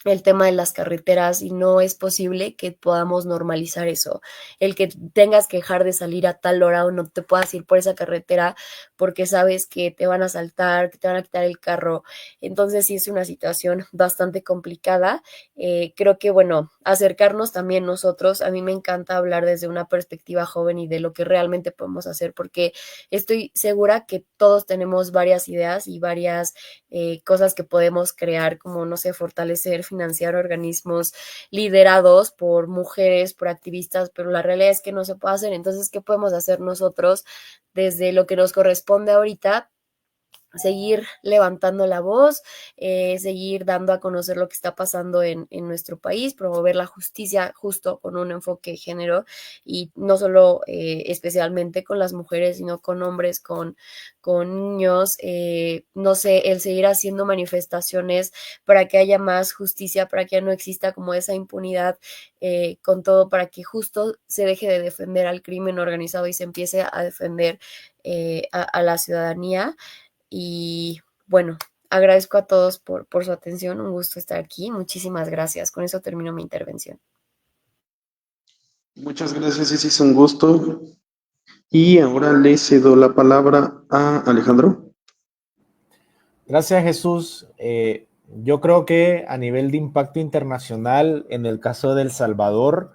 el tema de las carreteras, y no es posible que podamos normalizar eso, el que tengas que dejar de salir a tal hora o no te puedas ir por esa carretera porque sabes que te van a asaltar, que te van a quitar el carro. Entonces sí es una situación bastante complicada. Creo que bueno, acercarnos también nosotros, a mí me encanta hablar desde una perspectiva joven y de lo que realmente podemos hacer, porque estoy segura que todos tenemos varias ideas y varias cosas que podemos crear, como, no sé, fortalecer, financiar organismos liderados por mujeres, por activistas, pero la realidad es que no se puede hacer. Entonces, ¿qué podemos hacer nosotros desde lo que nos corresponde ahorita? Seguir levantando la voz, seguir dando a conocer lo que está pasando en nuestro país, promover la justicia justo con un enfoque de género y no solo especialmente con las mujeres, sino con hombres, con niños, no sé, el seguir haciendo manifestaciones para que haya más justicia, para que ya no exista como esa impunidad, con todo, para que justo se deje de defender al crimen organizado y se empiece a defender a la ciudadanía. Y bueno, agradezco a todos por su atención, un gusto estar aquí, muchísimas gracias. Con eso termino mi intervención. Muchas gracias, es un gusto. Y ahora le cedo la palabra a Alejandro. Gracias, Jesús. Yo creo que a nivel de impacto internacional, en el caso de El Salvador,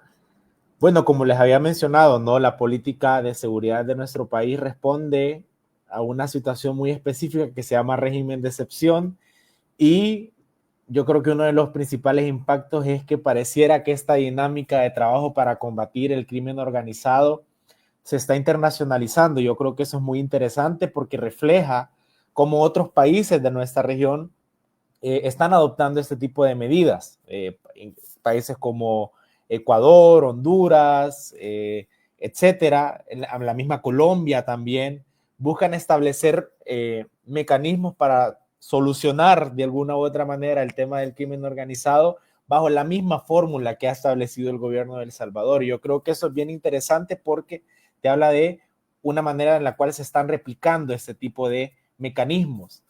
bueno, como les había mencionado, ¿no? La política de seguridad de nuestro país responde a una situación muy específica que se llama régimen de excepción, y yo creo que uno de los principales impactos es que pareciera que esta dinámica de trabajo para combatir el crimen organizado se está internacionalizando. Yo creo que eso es muy interesante porque refleja cómo otros países de nuestra región están adoptando este tipo de medidas. Países como Ecuador, Honduras, etcétera, la misma Colombia también, buscan establecer mecanismos para solucionar de alguna u otra manera el tema del crimen organizado bajo la misma fórmula que ha establecido el gobierno de El Salvador. Y yo creo que eso es bien interesante porque te habla de una manera en la cual se están replicando este tipo de mecanismos.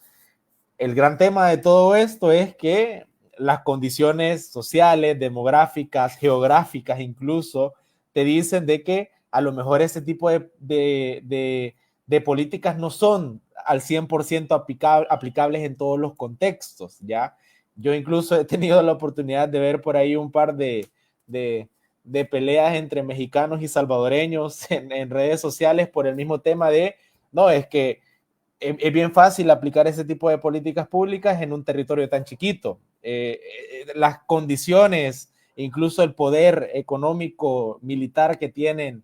El gran tema de todo esto es que las condiciones sociales, demográficas, geográficas incluso, te dicen de que a lo mejor ese tipo de políticas no son al 100% aplicables en todos los contextos, ¿ya? Yo incluso he tenido la oportunidad de ver por ahí un par de peleas entre mexicanos y salvadoreños en redes sociales por el mismo tema de, no, es que es bien fácil aplicar ese tipo de políticas públicas en un territorio tan chiquito. Las condiciones, incluso el poder económico, militar que tienen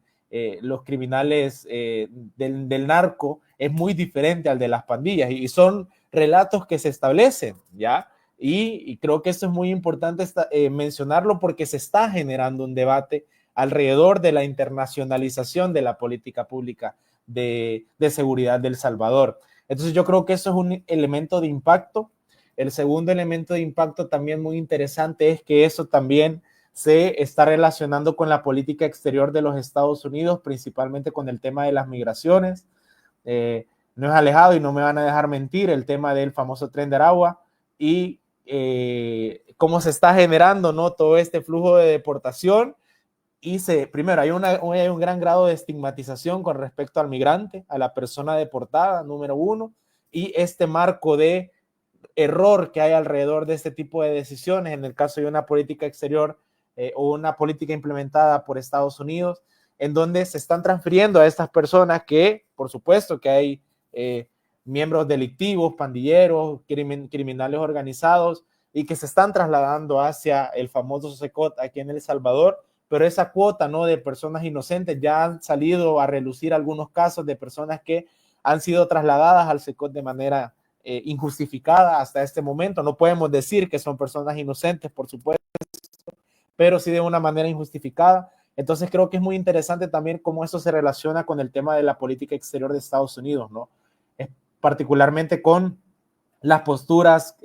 los criminales del narco es muy diferente al de las pandillas, y son relatos que se establecen, ¿ya? Y creo que eso es muy importante mencionarlo porque se está generando un debate alrededor de la internacionalización de la política pública de seguridad de El Salvador. Entonces yo creo que eso es un elemento de impacto. El segundo elemento de impacto también muy interesante es que eso también se está relacionando con la política exterior de los Estados Unidos, principalmente con el tema de las migraciones. No es alejado y no me van a dejar mentir el tema del famoso Tren de Aragua y cómo se está generando, ¿no?, todo este flujo de deportación. Y primero, hay un gran grado de estigmatización con respecto al migrante, a la persona deportada, número uno, y este marco de error que hay alrededor de este tipo de decisiones en el caso de una política exterior o una política implementada por Estados Unidos, en donde se están transfiriendo a estas personas que, por supuesto, que hay miembros delictivos, pandilleros, criminales organizados, y que se están trasladando hacia el famoso SECOT aquí en El Salvador. Pero esa cuota, ¿no?, de personas inocentes, ya han salido a relucir algunos casos de personas que han sido trasladadas al SECOT de manera injustificada hasta este momento. No podemos decir que son personas inocentes, por supuesto, pero sí de una manera injustificada. Entonces creo que es muy interesante también cómo eso se relaciona con el tema de la política exterior de Estados Unidos, ¿no? Particularmente con las posturas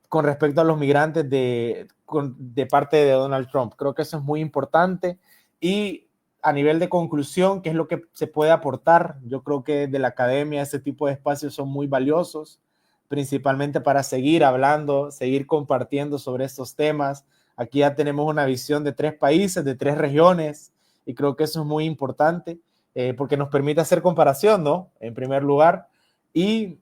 con respecto a los migrantes de parte de Donald Trump. Creo que eso es muy importante. Y a nivel de conclusión, ¿qué es lo que se puede aportar? Yo creo que de la academia este tipo de espacios son muy valiosos, principalmente para seguir hablando, seguir compartiendo sobre estos temas. Aquí ya tenemos una visión de 3 países, de 3 regiones, y creo que eso es muy importante porque nos permite hacer comparación, ¿no? En primer lugar, y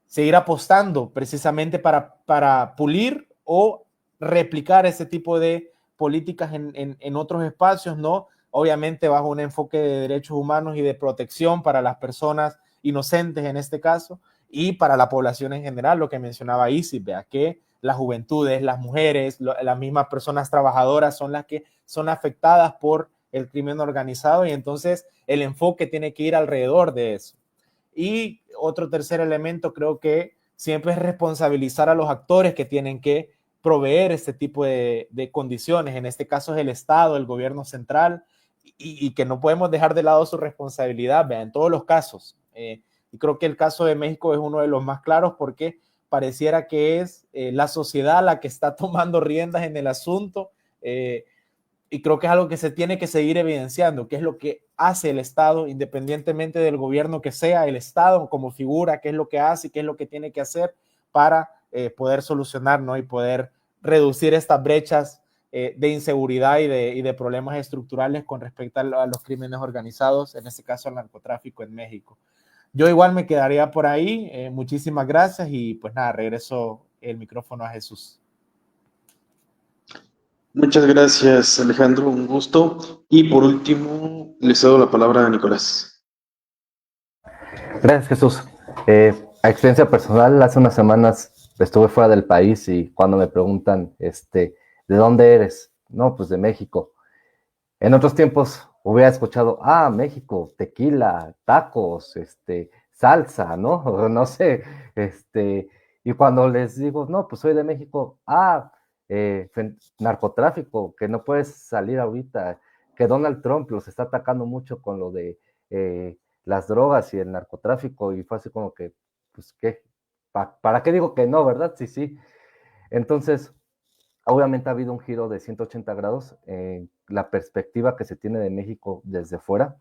seguir apostando precisamente para pulir o replicar ese tipo de políticas en otros espacios, ¿no? Obviamente bajo un enfoque de derechos humanos y de protección para las personas inocentes en este caso, y para la población en general, lo que mencionaba Isis, vea que las juventudes, las mujeres, las mismas personas trabajadoras son las que son afectadas por el crimen organizado, y entonces el enfoque tiene que ir alrededor de eso. Y otro tercer elemento creo que siempre es responsabilizar a los actores que tienen que proveer este tipo de condiciones. En este caso es el Estado, el gobierno central, y que no podemos dejar de lado su responsabilidad, vea, en todos los casos. Y creo que el caso de México es uno de los más claros porque pareciera que es la sociedad la que está tomando riendas en el asunto, y creo que es algo que se tiene que seguir evidenciando, que es lo que hace el Estado, independientemente del gobierno que sea, el Estado como figura, qué es lo que hace y qué es lo que tiene que hacer para poder solucionar, ¿no? Y poder reducir estas brechas de inseguridad y de problemas estructurales con respecto a los crímenes organizados, en este caso el narcotráfico en México. Yo igual me quedaría por ahí. Muchísimas gracias y pues nada, regreso el micrófono a Jesús. Muchas gracias, Alejandro, un gusto. Y por último, le cedo la palabra a Nicolás. Gracias, Jesús. A experiencia personal, hace unas semanas estuve fuera del país y cuando me preguntan, ¿de dónde eres? No, pues de México. En otros tiempos hubiera escuchado, México, tequila, tacos, salsa, ¿no? No sé, y cuando les digo, no, pues soy de México, narcotráfico, que no puedes salir ahorita, que Donald Trump los está atacando mucho con lo de las drogas y el narcotráfico, y fue así como que, pues, ¿qué? ¿Para qué digo que no, verdad? Sí, sí. Entonces, obviamente ha habido un giro de 180 grados en la perspectiva que se tiene de México desde fuera.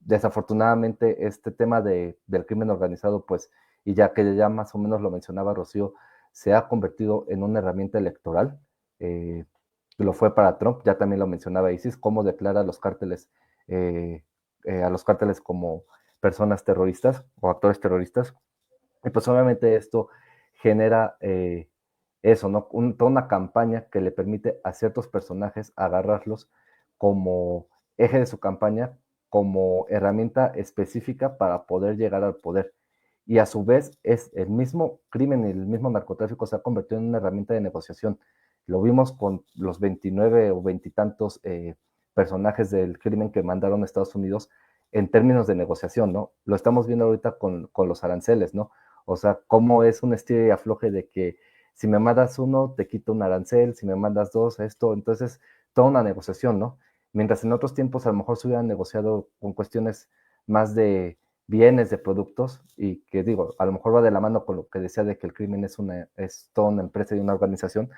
Desafortunadamente, este tema del crimen organizado, pues, y ya que ya más o menos lo mencionaba Rocío, se ha convertido en una herramienta electoral. Lo fue para Trump, ya también lo mencionaba Isis, cómo declara a los cárteles como personas terroristas o actores terroristas. Y pues obviamente esto genera eso, ¿no? Toda una campaña que le permite a ciertos personajes agarrarlos como eje de su campaña, como herramienta específica para poder llegar al poder. Y a su vez es el mismo crimen y el mismo narcotráfico se ha convertido en una herramienta de negociación. Lo vimos con los 29 o 20 y tantos personajes del crimen que mandaron a Estados Unidos en términos de negociación, ¿no? Lo estamos viendo ahorita con los aranceles, ¿no? O sea, cómo es un estilo y afloje de que si me mandas uno, te quito un arancel, si me mandas dos, esto, entonces toda una negociación, ¿no? Mientras en otros tiempos a lo mejor se hubieran negociado con cuestiones más de bienes, de productos, y que digo, a lo mejor va de la mano con lo que decía de que el crimen es toda una empresa y una organización,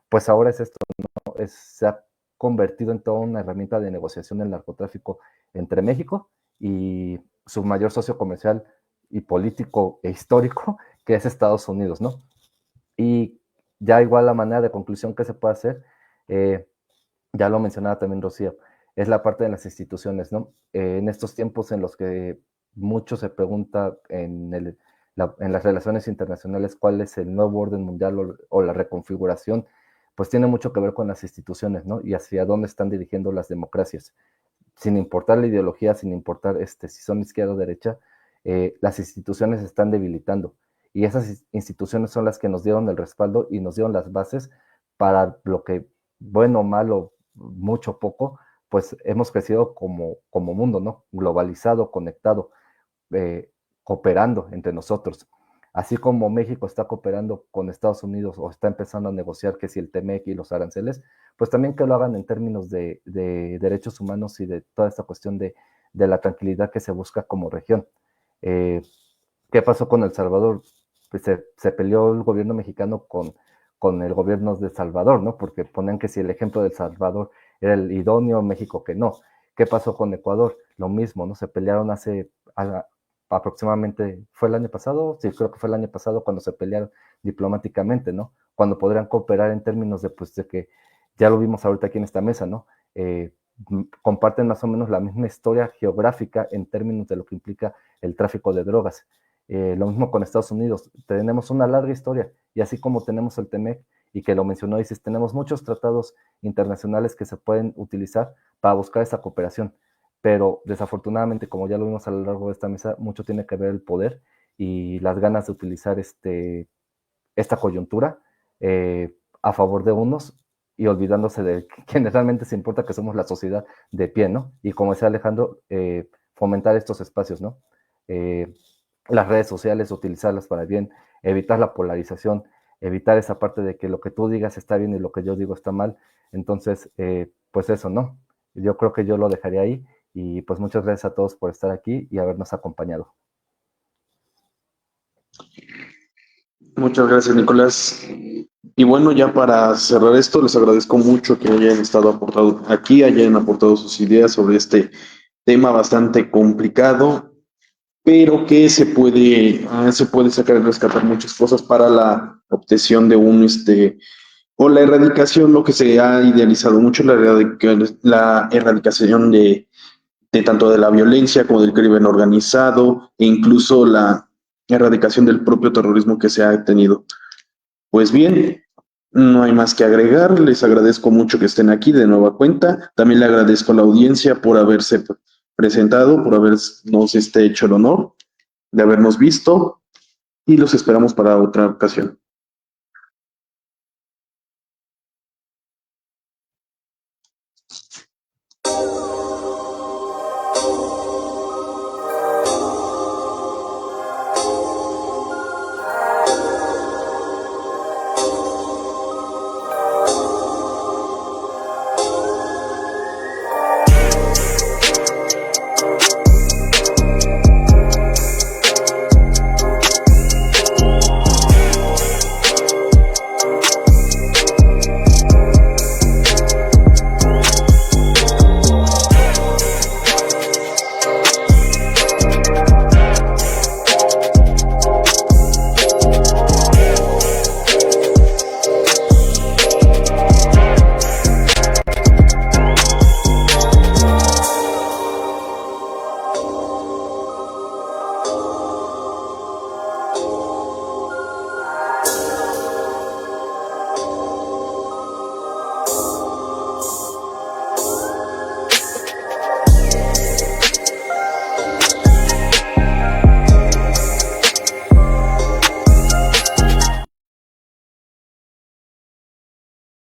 pues ahora es esto, ¿no? Se ha convertido en toda una herramienta de negociación del narcotráfico entre México y su mayor socio comercial y político e histórico, que es Estados Unidos, ¿no? Y ya igual la manera de conclusión que se puede hacer, ya lo mencionaba también Rocío, es la parte de las instituciones, ¿no? En estos tiempos en los que mucho se pregunta en las relaciones internacionales cuál es el nuevo orden mundial o la reconfiguración, pues tiene mucho que ver con las instituciones, ¿no? Y hacia dónde están dirigiendo las democracias. Sin importar la ideología, sin importar si son izquierda o derecha, las instituciones se están debilitando. Y esas instituciones son las que nos dieron el respaldo y nos dieron las bases para lo que, bueno, malo, mucho, poco, pues hemos crecido como mundo, ¿no? Globalizado, conectado, cooperando entre nosotros. Así como México está cooperando con Estados Unidos o está empezando a negociar que si el TEMEC y los aranceles, pues también que lo hagan en términos de derechos humanos y de toda esta cuestión de la tranquilidad que se busca como región. ¿Qué pasó con El Salvador? Pues se peleó el gobierno mexicano con el gobierno de El Salvador, ¿no? Porque ponían que si el ejemplo de El Salvador era el idóneo, México que no. ¿Qué pasó con Ecuador? Lo mismo, ¿no? Se pelearon aproximadamente, ¿fue el año pasado? Sí, creo que fue el año pasado cuando se pelearon diplomáticamente, ¿no? Cuando podrían cooperar en términos de, pues, de que ya lo vimos ahorita aquí en esta mesa, ¿no? Comparten más o menos la misma historia geográfica en términos de lo que implica el tráfico de drogas. Lo mismo con Estados Unidos, tenemos una larga historia, y así como tenemos el TEMEC, y que lo mencionó Isis, tenemos muchos tratados internacionales que se pueden utilizar para buscar esa cooperación, pero desafortunadamente, como ya lo vimos a lo largo de esta mesa, mucho tiene que ver el poder y las ganas de utilizar esta coyuntura a favor de unos y olvidándose de quienes realmente se importa, que somos la sociedad de pie, ¿no? Y como decía Alejandro, fomentar estos espacios, ¿no? Las redes sociales, utilizarlas para bien, evitar la polarización, evitar esa parte de que lo que tú digas está bien y lo que yo digo está mal. Entonces, pues eso, ¿no? Yo creo que yo lo dejaría ahí, y pues muchas gracias a todos por estar aquí y habernos acompañado. Muchas gracias, Nicolás. Y bueno, ya para cerrar esto, les agradezco mucho que hayan estado aportado aquí, hayan aportado sus ideas sobre este tema bastante complicado, pero que se puede sacar y rescatar muchas cosas para la obtención de o la erradicación, lo que se ha idealizado mucho, la erradicación de tanto de la violencia como del crimen organizado, e incluso la erradicación del propio terrorismo que se ha tenido. Pues bien, no hay más que agregar. Les agradezco mucho que estén aquí de nueva cuenta. También le agradezco a la audiencia por haberse presentado, por habernos hecho el honor de habernos visto, y los esperamos para otra ocasión.